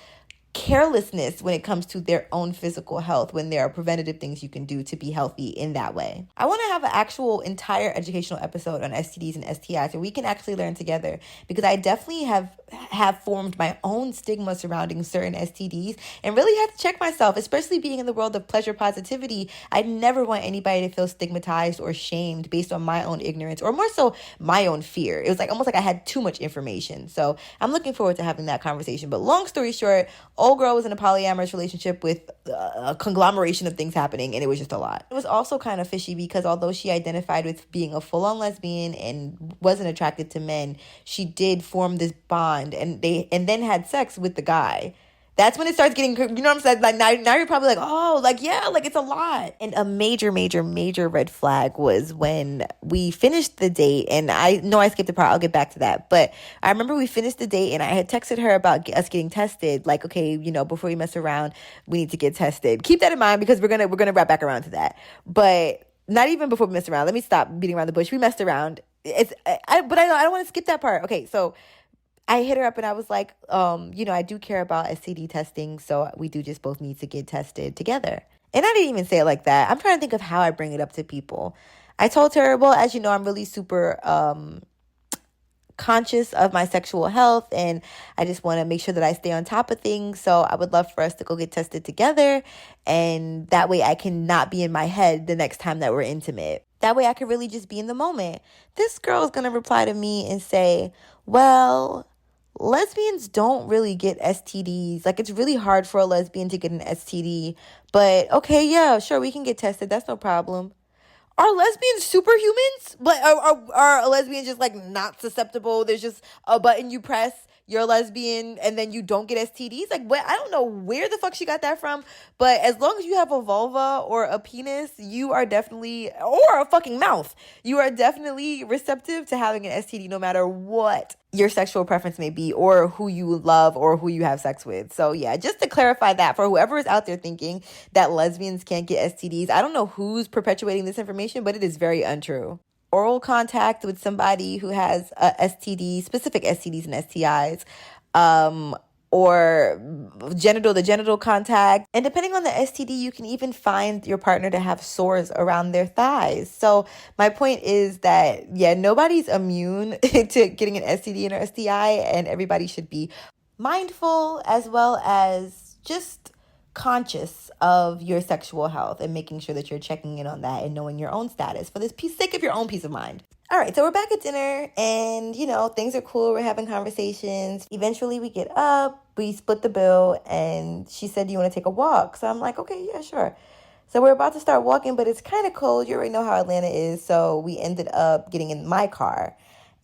carelessness when it comes to their own physical health, when there are preventative things you can do to be healthy in that way. I want to have an actual entire educational episode on STDs and STIs so we can actually learn together, because I definitely have formed my own stigma surrounding certain STDs and really have to check myself, especially being in the world of pleasure positivity. I never want anybody to feel stigmatized or shamed based on my own ignorance, or more so my own fear. It was like almost like I had too much information. So I'm looking forward to having that conversation. But long story short, old girl was in a polyamorous relationship with a conglomeration of things happening, and it was just a lot. It was also kind of fishy because although she identified with being a full-on lesbian and wasn't attracted to men, she did form this bond and then had sex with the guy. That's when it starts getting, you know what I'm saying? Like now you're probably like, oh, like, yeah, like it's a lot. And a major, major, major red flag was when we finished the date. And I know I skipped the part. I'll get back to that. But I remember we finished the date and I had texted her about us getting tested. Like, okay, you know, before we mess around, we need to get tested. Keep that in mind because we're gonna wrap back around to that. But not even before we mess around. Let me stop beating around the bush. We messed around. But I don't want to skip that part. Okay, so I hit her up and I was like, I do care about STD testing, so we do just both need to get tested together. And I didn't even say it like that. I'm trying to think of how I bring it up to people. I told her, well, as you know, I'm really super conscious of my sexual health, and I just want to make sure that I stay on top of things. So I would love for us to go get tested together, and that way I can not be in my head the next time that we're intimate. That way I can really just be in the moment. This girl is going to reply to me and say, well, lesbians don't really get STDs. Like, it's really hard for a lesbian to get an STD. But okay, yeah, sure, we can get tested. That's no problem. Are lesbians superhumans? But are lesbians just like not susceptible? There's just a button you press, you're a lesbian, and then you don't get STDs? Like, what? I don't know where the fuck she got that from. But as long as you have a vulva or a penis, you are definitely, or a fucking mouth, you are definitely receptive to having an STD no matter what your sexual preference may be, or who you love, or who you have sex with. So yeah, just to clarify that for whoever is out there thinking that lesbians can't get STDs, I don't know who's perpetuating this information, but it is very untrue. Oral contact with somebody who has a STD, specific STDs and STIs, or genital contact. And depending on the STD, you can even find your partner to have sores around their thighs. So my point is that, yeah, nobody's immune to getting an STD and or STI, and everybody should be mindful as well as just conscious of your sexual health and making sure that you're checking in on that and knowing your own status for this sake of your own peace of mind. All right, so we're back at dinner and, things are cool. We're having conversations. Eventually we get up, we split the bill, and she said, do you want to take a walk? So I'm like, okay, yeah, sure. So we're about to start walking, but it's kind of cold. You already know how Atlanta is. So we ended up getting in my car.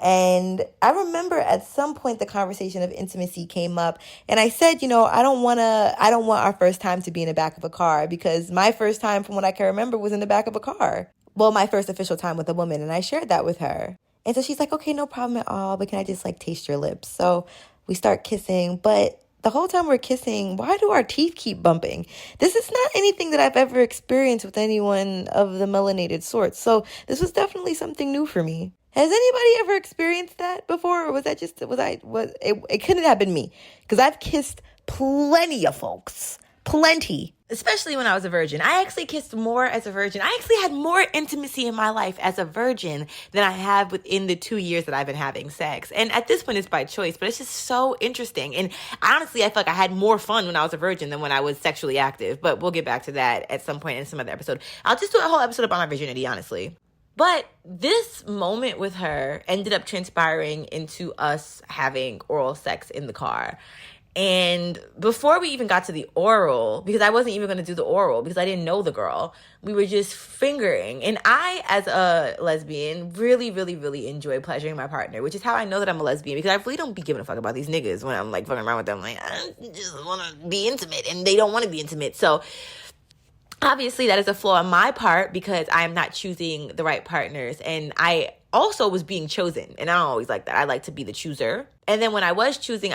And I remember at some point the conversation of intimacy came up, and I said, I don't want our first time to be in the back of a car, because my first time, from what I can remember, was in the back of a car. Well, my first official time with a woman, and I shared that with her. And so she's like, okay, no problem at all, but can I just taste your lips? So we start kissing, but the whole time we're kissing, why do our teeth keep bumping? This is not anything that I've ever experienced with anyone of the melanated sort. So this was definitely something new for me. Has anybody ever experienced that before? Or was that just, it couldn't have been me. Because I've kissed plenty of folks. Plenty. Especially when I was a virgin. I actually kissed more as a virgin. I actually had more intimacy in my life as a virgin than I have within the 2 years that I've been having sex. And at this point, it's by choice, but it's just so interesting. And honestly, I feel like I had more fun when I was a virgin than when I was sexually active. But we'll get back to that at some point in some other episode. I'll just do a whole episode about my virginity, honestly. But this moment with her ended up transpiring into us having oral sex in the car. And before we even got to the oral, because I wasn't even going to do the oral because I didn't know the girl, we were just fingering. And I, as a lesbian, really, really, really enjoy pleasuring my partner, which is how I know that I'm a lesbian, because I really don't be giving a fuck about these niggas when I'm fucking around with them. I just want to be intimate, and they don't want to be intimate. So obviously that is a flaw on my part, because I am not choosing the right partners. And I also was being chosen, and I don't always like that. I like to be the chooser. And then when I was choosing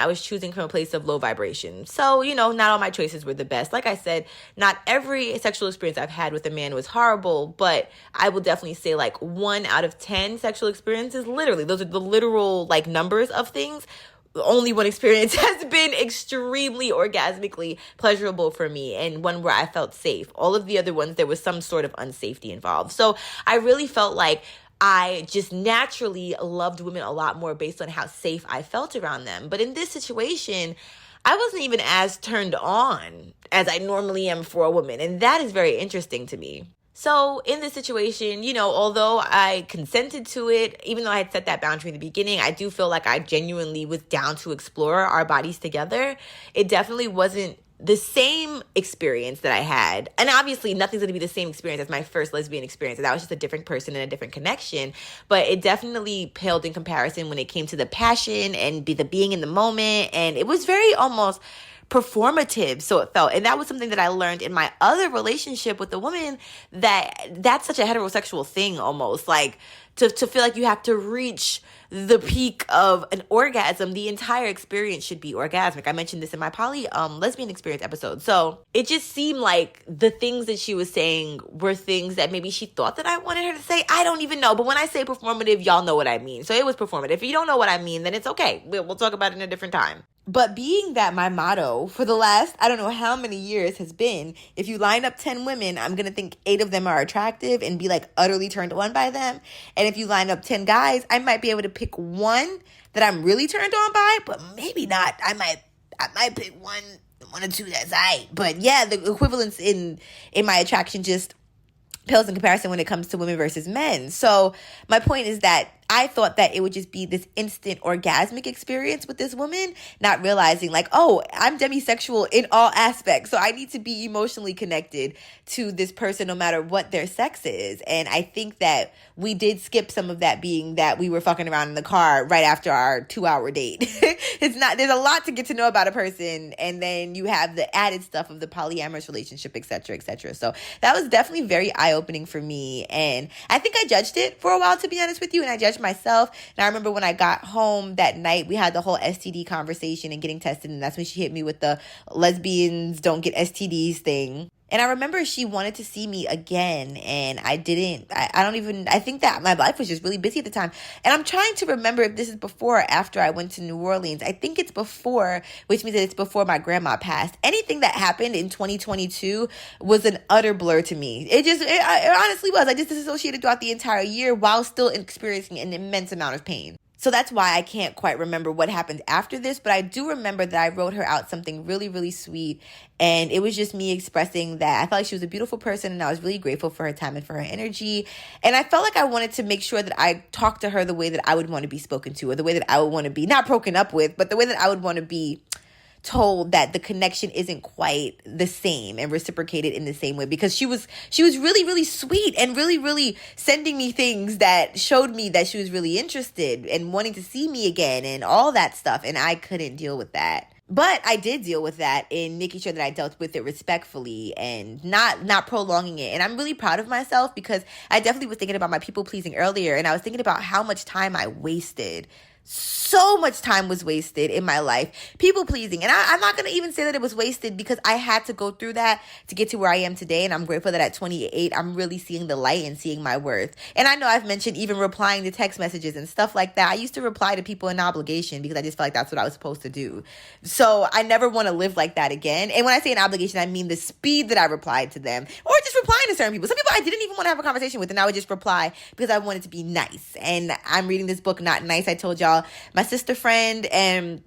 from a place of low vibration. So, not all my choices were the best. Like I said, not every sexual experience I've had with a man was horrible, but I will definitely say 1 out of 10 sexual experiences, literally, those are the literal numbers of things. Only one experience has been extremely orgasmically pleasurable for me, and one where I felt safe. All of the other ones, there was some sort of unsafety involved. So I really felt like I just naturally loved women a lot more based on how safe I felt around them. But in this situation, I wasn't even as turned on as I normally am for a woman. And that is very interesting to me. So in this situation, although I consented to it, even though I had set that boundary in the beginning, I do feel like I genuinely was down to explore our bodies together. It definitely wasn't the same experience that I had. And obviously nothing's going to be the same experience as my first lesbian experience. That was just a different person and a different connection. But it definitely paled in comparison when it came to the passion and the being in the moment. And it was very almost performative, so it felt. And that was something that I learned in my other relationship with a woman, that's such a heterosexual thing almost. to feel like you have to reach the peak of an orgasm. The entire experience should be orgasmic. I mentioned this in my lesbian experience episode. So it just seemed like the things that she was saying were things that maybe she thought that I wanted her to say. I don't even know. But when I say performative, y'all know what I mean. So it was performative. If you don't know what I mean, then it's okay. We'll talk about it in a different time. But being that my motto for the last, I don't know how many years has been, if you line up 10 women, I'm going to think 8 of them are attractive and be like utterly turned on by them. And if you line up 10 guys, I might be able to pick one that I'm really turned on by, but maybe not. I might pick one or two that's But yeah, the equivalence in my attraction just pales in comparison when it comes to women versus men. So my point is that I thought that it would just be this instant orgasmic experience with this woman, not realizing like, oh, I'm demisexual in all aspects. So I need to be emotionally connected to this person no matter what their sex is. And I think that we did skip some of that, being that we were fucking around in the car right after our 2-hour date. There's a lot to get to know about a person. And then you have the added stuff of the polyamorous relationship, et cetera, et cetera. So that was definitely very eye-opening for me. And I think I judged it for a while, to be honest with you. And I judged myself. And I remember when I got home that night, we had the whole STD conversation and getting tested. And that's when she hit me with the lesbians don't get STDs thing. And I remember she wanted to see me again, and I didn't. I think that my life was just really busy at the time. And I'm trying to remember if this is before or after I went to New Orleans. I think it's before, which means that it's before my grandma passed. Anything that happened in 2022 was an utter blur to me. It honestly was. I just disassociated throughout the entire year while still experiencing an immense amount of pain. So that's why I can't quite remember what happened after this, but I do remember that I wrote her out something really, really sweet, and it was just me expressing that I felt like she was a beautiful person, and I was really grateful for her time and for her energy, and I felt like I wanted to make sure that I talked to her the way that I would want to be spoken to, or the way that I would want to be, not broken up with, but the way that I would want to be told that the connection isn't quite the same and reciprocated in the same way, because she was really, really sweet and really, really sending me things that showed me that she was really interested and wanting to see me again and all that stuff. And I couldn't deal with that. But I did deal with that in making sure that I dealt with it respectfully and not prolonging it. And I'm really proud of myself, because I definitely was thinking about my people pleasing earlier, and I was thinking about how much time I wasted. So much time was wasted in my life, people pleasing. And I'm not going to even say that it was wasted, because I had to go through that to get to where I am today. And I'm grateful that at 28, I'm really seeing the light and seeing my worth. And I know I've mentioned even replying to text messages and stuff like that. I used to reply to people in obligation because I just felt like that's what I was supposed to do. So I never want to live like that again. And when I say an obligation, I mean the speed that I replied to them, or just replying to certain people. Some people I didn't even want to have a conversation with, and I would just reply because I wanted to be nice. And I'm reading this book, Not Nice. I told y'all my sister friend and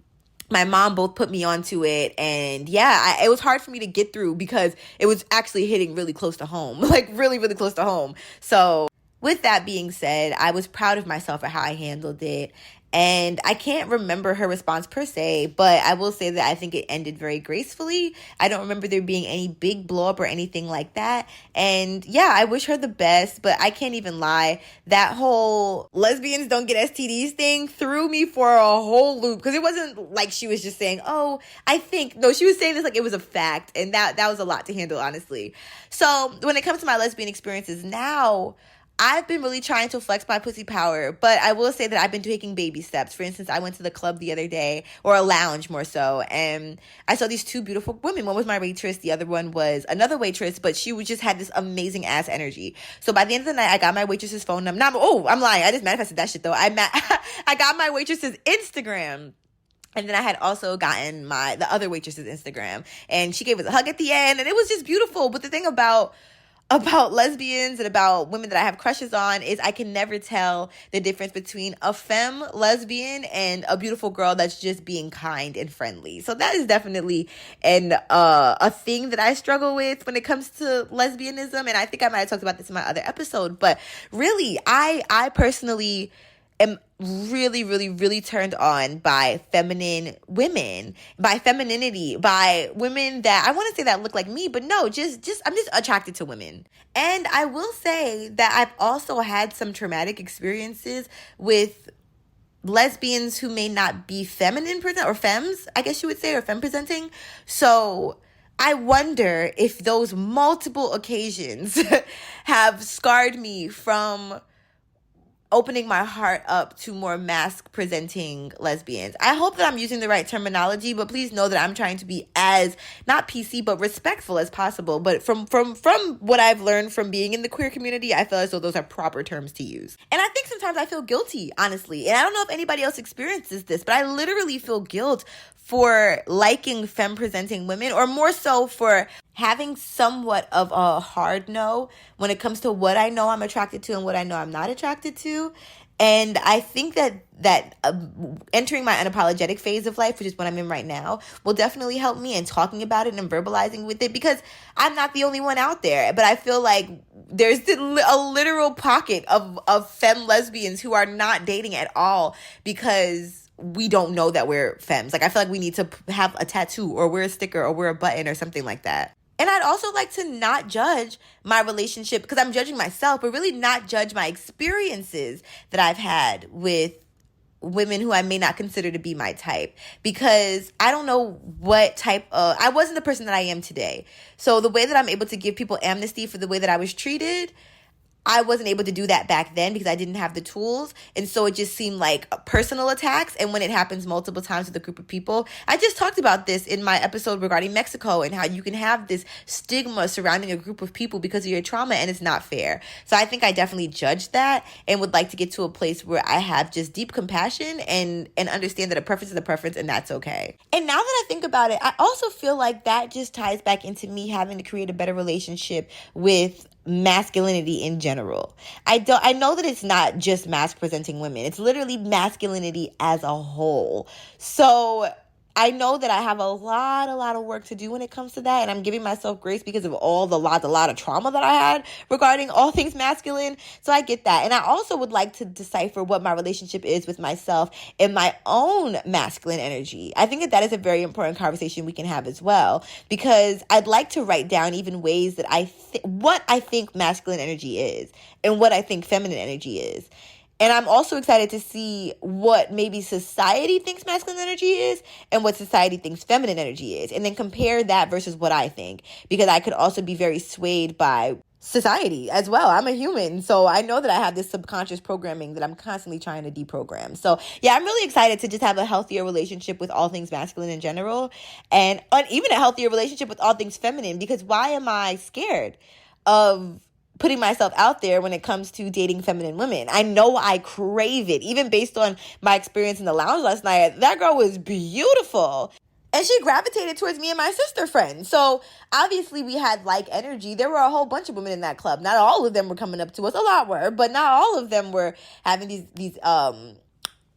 my mom both put me onto it. And yeah, it was hard for me to get through because it was actually hitting really close to home, like really, really close to home. So with that being said, I was proud of myself for how I handled it. And I can't remember her response per se, but I will say that I think it ended very gracefully. I don't remember there being any big blow up or anything like that. And yeah, I wish her the best, but I can't even lie. That whole lesbians don't get STDs thing threw me for a whole loop, because it wasn't like she was just saying, oh, I think. No, she was saying this like it was a fact. And that was a lot to handle, honestly. So when it comes to my lesbian experiences now, I've been really trying to flex my pussy power, but I will say that I've been taking baby steps. For instance, I went to the club the other day, or a lounge more so, and I saw these 2 beautiful women. One was my waitress, the other one was another waitress, but she just had this amazing ass energy. So by the end of the night, I got my waitress's phone number. I'm lying. I just manifested that shit though. I got my waitress's Instagram. And then I had also gotten the other waitress's Instagram, and she gave us a hug at the end, and it was just beautiful. But the thing about lesbians and about women that I have crushes on is I can never tell the difference between a femme lesbian and a beautiful girl that's just being kind and friendly. So that is definitely a thing that I struggle with when it comes to lesbianism. And I think I might have talked about this in my other episode, but really, I personally am really, really, really turned on by feminine women, by femininity, by women that I want to say that look like me, but no, I'm just attracted to women. And I will say that I've also had some traumatic experiences with lesbians who may not be feminine present, or femmes, I guess you would say, or femme presenting. So I wonder if those multiple occasions have scarred me from opening my heart up to more mask presenting lesbians. I hope that I'm using the right terminology, but please know that I'm trying to be as not PC but respectful as possible. But from what I've learned from being in the queer community, I feel as though those are proper terms to use. And I think sometimes I feel guilty, honestly. And I don't know if anybody else experiences this, but I literally feel guilt for liking femme presenting women, or more so for having somewhat of a hard no when it comes to what I know I'm attracted to and what I know I'm not attracted to. And I think that entering my unapologetic phase of life, which is what I'm in right now, will definitely help me in talking about it and verbalizing with it, because I'm not the only one out there. But I feel like there's a literal pocket of femme lesbians who are not dating at all because we don't know that we're femmes. Like, I feel like we need to have a tattoo or wear a sticker or wear a button or something like that. And I'd also like to not judge my relationship, because I'm judging myself, but really not judge my experiences that I've had with women who I may not consider to be my type, because I don't know what type of, I wasn't the person that I am today. So the way that I'm able to give people amnesty for the way that I was treated, I wasn't able to do that back then because I didn't have the tools. And so it just seemed like personal attacks. And when it happens multiple times with a group of people, I just talked about this in my episode regarding Mexico and how you can have this stigma surrounding a group of people because of your trauma, and it's not fair. So I think I definitely judged that and would like to get to a place where I have just deep compassion and understand that a preference is a preference, and that's okay. And now that I think about it, I also feel like that just ties back into me having to create a better relationship with masculinity in general. I know that it's not just mask presenting women. It's literally masculinity as a whole. So I know that I have a lot of work to do when it comes to that, and I'm giving myself grace because of all the lot of trauma that I had regarding all things masculine. So I get that. And I also would like to decipher what my relationship is with myself and my own masculine energy. I think that is a very important conversation we can have as well, because I'd like to write down even ways that what I think masculine energy is and what I think feminine energy is. And I'm also excited to see what maybe society thinks masculine energy is and what society thinks feminine energy is, and then compare that versus what I think, because I could also be very swayed by society as well. I'm a human, so I know that I have this subconscious programming that I'm constantly trying to deprogram. So yeah, I'm really excited to just have a healthier relationship with all things masculine in general, and even a healthier relationship with all things feminine, because why am I scared of putting myself out there when it comes to dating feminine women? I know I crave it. Even based on my experience in the lounge last night, that girl was beautiful. And she gravitated towards me and my sister friend. So obviously we had like energy. There were a whole bunch of women in that club. Not all of them were coming up to us. A lot were, but not all of them were having these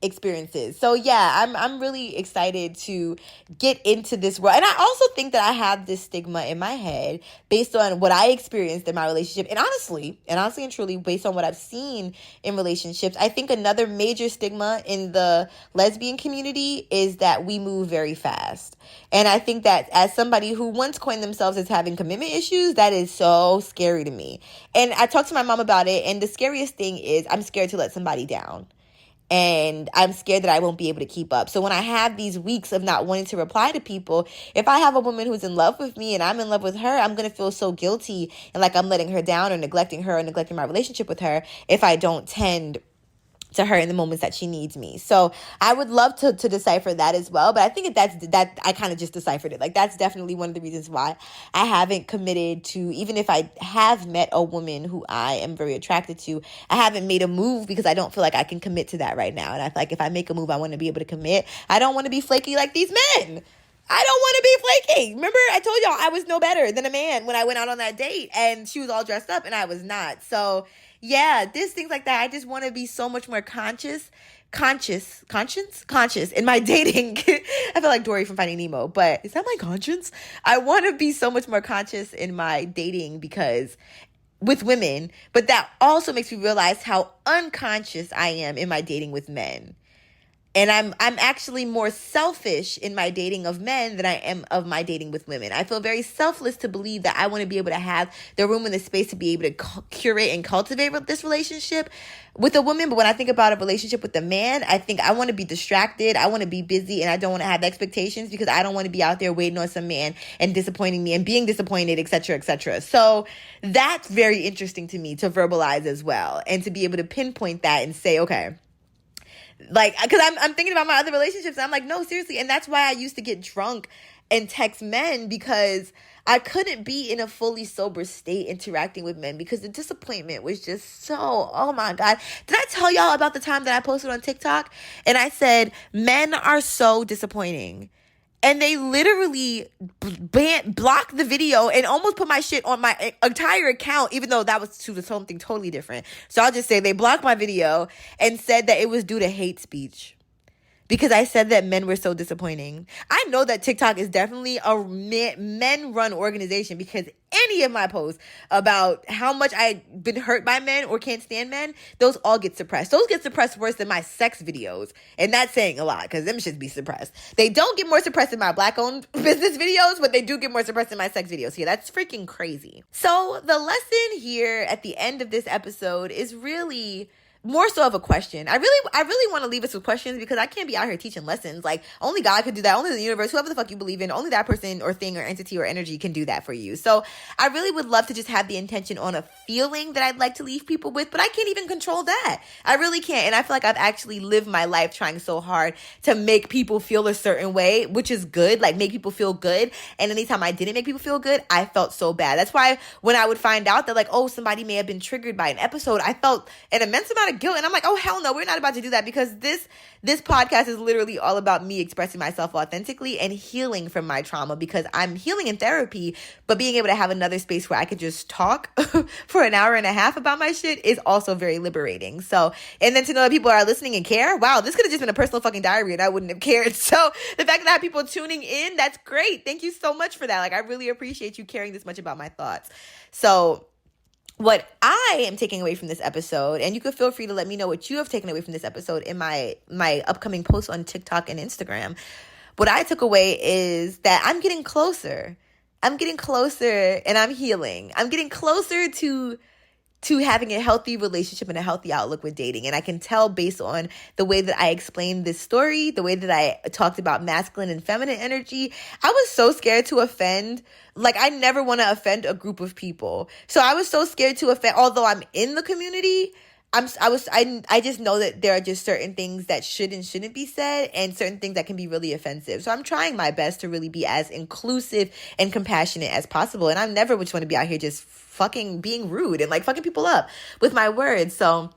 experiences. So yeah, I'm really excited to get into this world. And I also think that I have this stigma in my head based on what I experienced in my relationship. And honestly and truly, based on what I've seen in relationships, I think another major stigma in the lesbian community is that we move very fast. And I think that as somebody who once coined themselves as having commitment issues, that is so scary to me. And I talked to my mom about it, and the scariest thing is I'm scared to let somebody down. And I'm scared that I won't be able to keep up. So when I have these weeks of not wanting to reply to people, if I have a woman who's in love with me and I'm in love with her, I'm going to feel so guilty and like I'm letting her down or neglecting her or neglecting my relationship with her if I don't tend to her in the moments that she needs me. So I would love to decipher that as well. But I think that I kind of just deciphered it. Like, that's definitely one of the reasons why I haven't committed to, even if I have met a woman who I am very attracted to, I haven't made a move because I don't feel like I can commit to that right now. And I feel like if I make a move, I want to be able to commit. I don't want to be flaky like these men. I don't want to be flaky. Remember, I told y'all I was no better than a man when I went out on that date and she was all dressed up and I was not. So yeah, things like that. I just want to be so much more conscious in my dating. I feel like Dory from Finding Nemo, but is that my conscience? I want to be so much more conscious in my dating because with women, but that also makes me realize how unconscious I am in my dating with men. And I'm actually more selfish in my dating of men than I am of my dating with women. I feel very selfless to believe that I want to be able to have the room and the space to be able to curate and cultivate this relationship with a woman. But when I think about a relationship with a man, I think I want to be distracted. I want to be busy, and I don't want to have expectations because I don't want to be out there waiting on some man and disappointing me and being disappointed, et cetera, et cetera. So that's very interesting to me to verbalize as well, and to be able to pinpoint that and say, okay, like, because I'm thinking about my other relationships, and I'm like, no, seriously. And that's why I used to get drunk and text men, because I couldn't be in a fully sober state interacting with men because the disappointment was just so, oh my God. Did I tell y'all about the time that I posted on TikTok and I said, men are so disappointing? And they literally blocked the video and almost put my shit on my entire account, even though that was to something totally different. So I'll just say they blocked my video and said that it was due to hate speech, because I said that men were so disappointing. I know that TikTok is definitely a men-run organization, because any of my posts about how much I've been hurt by men or can't stand men, those all get suppressed. Those get suppressed worse than my sex videos. And that's saying a lot, because them should be suppressed. They don't get more suppressed in my Black-owned business videos, but they do get more suppressed in my sex videos. Yeah, that's freaking crazy. So the lesson here at the end of this episode is really more so of a question. I really want to leave us with questions, because I can't be out here teaching lessons. Like, only God could do that. Only the universe, whoever the fuck you believe in, only that person or thing or entity or energy can do that for you. So I really would love to just have the intention on a feeling that I'd like to leave people with, but I can't even control that. I really can't. And I feel like I've actually lived my life trying so hard to make people feel a certain way, which is good, like make people feel good. And anytime I didn't make people feel good, I felt so bad. That's why when I would find out that, like, oh, somebody may have been triggered by an episode, I felt an immense amount of guilt. And I'm like, oh, hell no, we're not about to do that, because this podcast is literally all about me expressing myself authentically and healing from my trauma, because I'm healing in therapy, but being able to have another space where I could just talk for an hour and a half about my shit is also very liberating. So, and then to know that people are listening and care, wow, this could have just been a personal fucking diary and I wouldn't have cared. So the fact that I have people tuning in, that's great. Thank you so much for that. Like, I really appreciate you caring this much about my thoughts. So what I am taking away from this episode, and you could feel free to let me know what you have taken away from this episode in my upcoming posts on TikTok and Instagram. What I took away is that I'm getting closer. I'm getting closer and I'm healing. I'm getting closer to having a healthy relationship and a healthy outlook with dating. And I can tell based on the way that I explained this story, the way that I talked about masculine and feminine energy. I was so scared to offend. Like, I never want to offend a group of people. So I was so scared to offend, although I'm in the community. I just know that there are just certain things that should and shouldn't be said, and certain things that can be really offensive. So I'm trying my best to really be as inclusive and compassionate as possible. And I never just want to be out here just fucking being rude and like fucking people up with my words. So,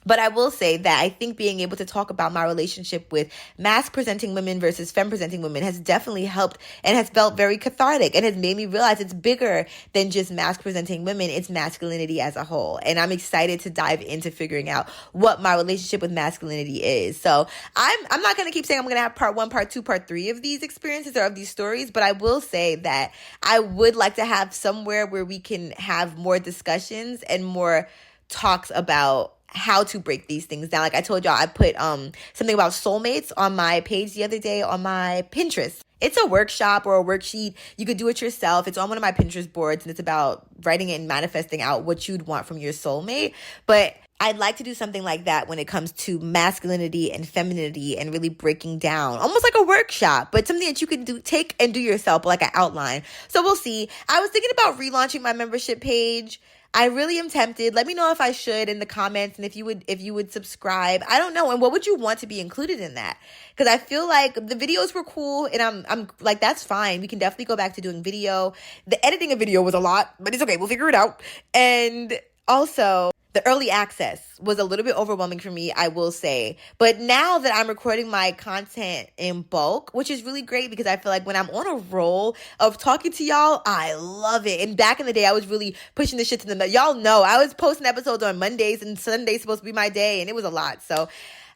but I will say that I think being able to talk about my relationship with mask-presenting women versus femme-presenting women has definitely helped and has felt very cathartic, and has made me realize it's bigger than just mask-presenting women. It's masculinity as a whole. And I'm excited to dive into figuring out what my relationship with masculinity is. So I'm not going to keep saying I'm going to have part 1, part 2, part 3 of these experiences or of these stories, but I will say that I would like to have somewhere where we can have more discussions and more talks about how to break these things down. Like I told y'all, I put something about soulmates on my page the other day on my Pinterest. It's a workshop or a worksheet. You could do it yourself. It's on one of my Pinterest boards, and it's about writing and manifesting out what you'd want from your soulmate. But I'd like to do something like that when it comes to masculinity and femininity, and really breaking down, almost like a workshop, but something that you can take and do yourself, like an outline. So we'll see. I was thinking about relaunching my membership page. I really am tempted. Let me know if I should in the comments, and if you would subscribe. I don't know. And what would you want to be included in that? Because I feel like the videos were cool, and I'm like, that's fine. We can definitely go back to doing video. The editing of video was a lot, but it's okay. We'll figure it out. And also, the early access was a little bit overwhelming for me, I will say. But now that I'm recording my content in bulk, which is really great, because I feel like when I'm on a roll of talking to y'all, I love it. And back in the day, I was really pushing this shit to them. Y'all know I was posting episodes on Mondays, and Sunday's supposed to be my day, and it was a lot. So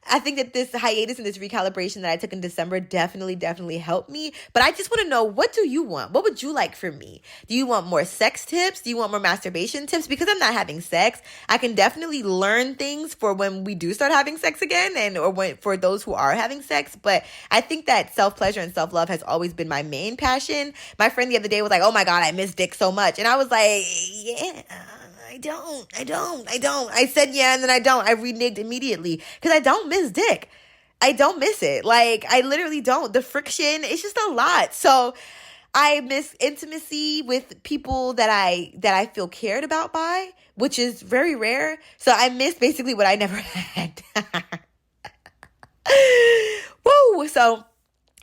I think that this hiatus and this recalibration that I took in December definitely helped me. But I just want to know, what do you want? What would you like from me? Do you want more sex tips? Do you want more masturbation tips? Because I'm not having sex, I can definitely learn things for when we do start having sex again, for those who are having sex. But I think that self-pleasure and self-love has always been my main passion. My friend the other day was like, oh my God, I miss dick so much. And I was like, yeah. I don't. I said yeah, and then I don't. I reneged immediately because I don't miss dick. I don't miss it. Like, I literally don't. The friction, it's just a lot. So I miss intimacy with people that I feel cared about by, which is very rare. So I miss basically what I never had. Woo! So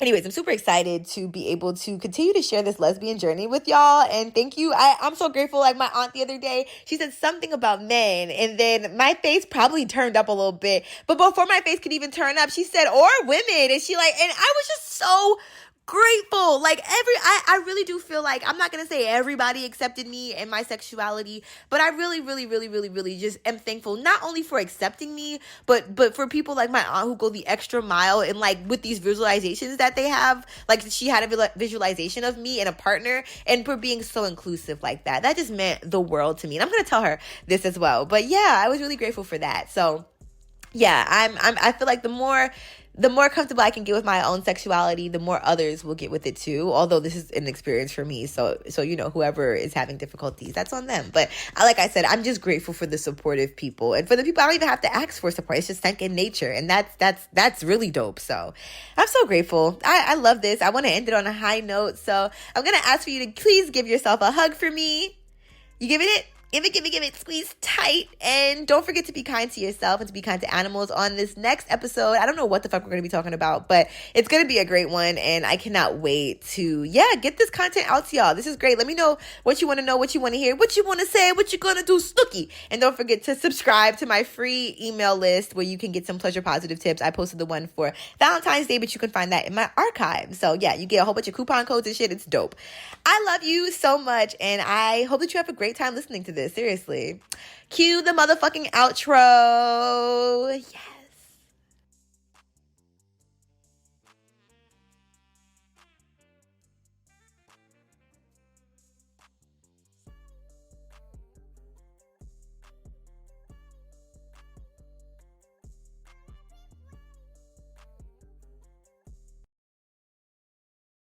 anyways, I'm super excited to be able to continue to share this lesbian journey with y'all. And thank you. I'm so grateful. Like my aunt the other day, she said something about men. And then my face probably turned up a little bit. But before my face could even turn up, she said, or women. And and I was just so grateful. Like I really do feel like, I'm not going to say everybody accepted me and my sexuality, but I really just am thankful, not only for accepting me, but for people like my aunt who go the extra mile and like with these visualizations that they have, like she had a visualization of me and a partner, and for being so inclusive like that. That just meant the world to me. And I'm going to tell her this as well. But yeah, I was really grateful for that. So yeah, I feel like the more comfortable I can get with my own sexuality, the more others will get with it too. Although this is an experience for me. So whoever is having difficulties, that's on them. But like I said, I'm just grateful for the supportive people. And for the people I don't even have to ask for support. It's just second nature. And that's really dope. So I'm so grateful. I love this. I want to end it on a high note. So I'm going to ask for you to please give yourself a hug for me. You giving it? Give it, squeeze tight. And don't forget to be kind to yourself and to be kind to animals on this next episode. I don't know what the fuck we're going to be talking about, but it's going to be a great one. And I cannot wait to, get this content out to y'all. This is great. Let me know what you want to know, what you want to hear, what you want to say, what you're going to do, Snooky. And don't forget to subscribe to my free email list where you can get some pleasure positive tips. I posted the one for Valentine's Day, but you can find that in my archive. So yeah, you get a whole bunch of coupon codes and shit. It's dope. I love you so much. And I hope that you have a great time listening to this. Seriously. Cue the motherfucking outro. Yeah.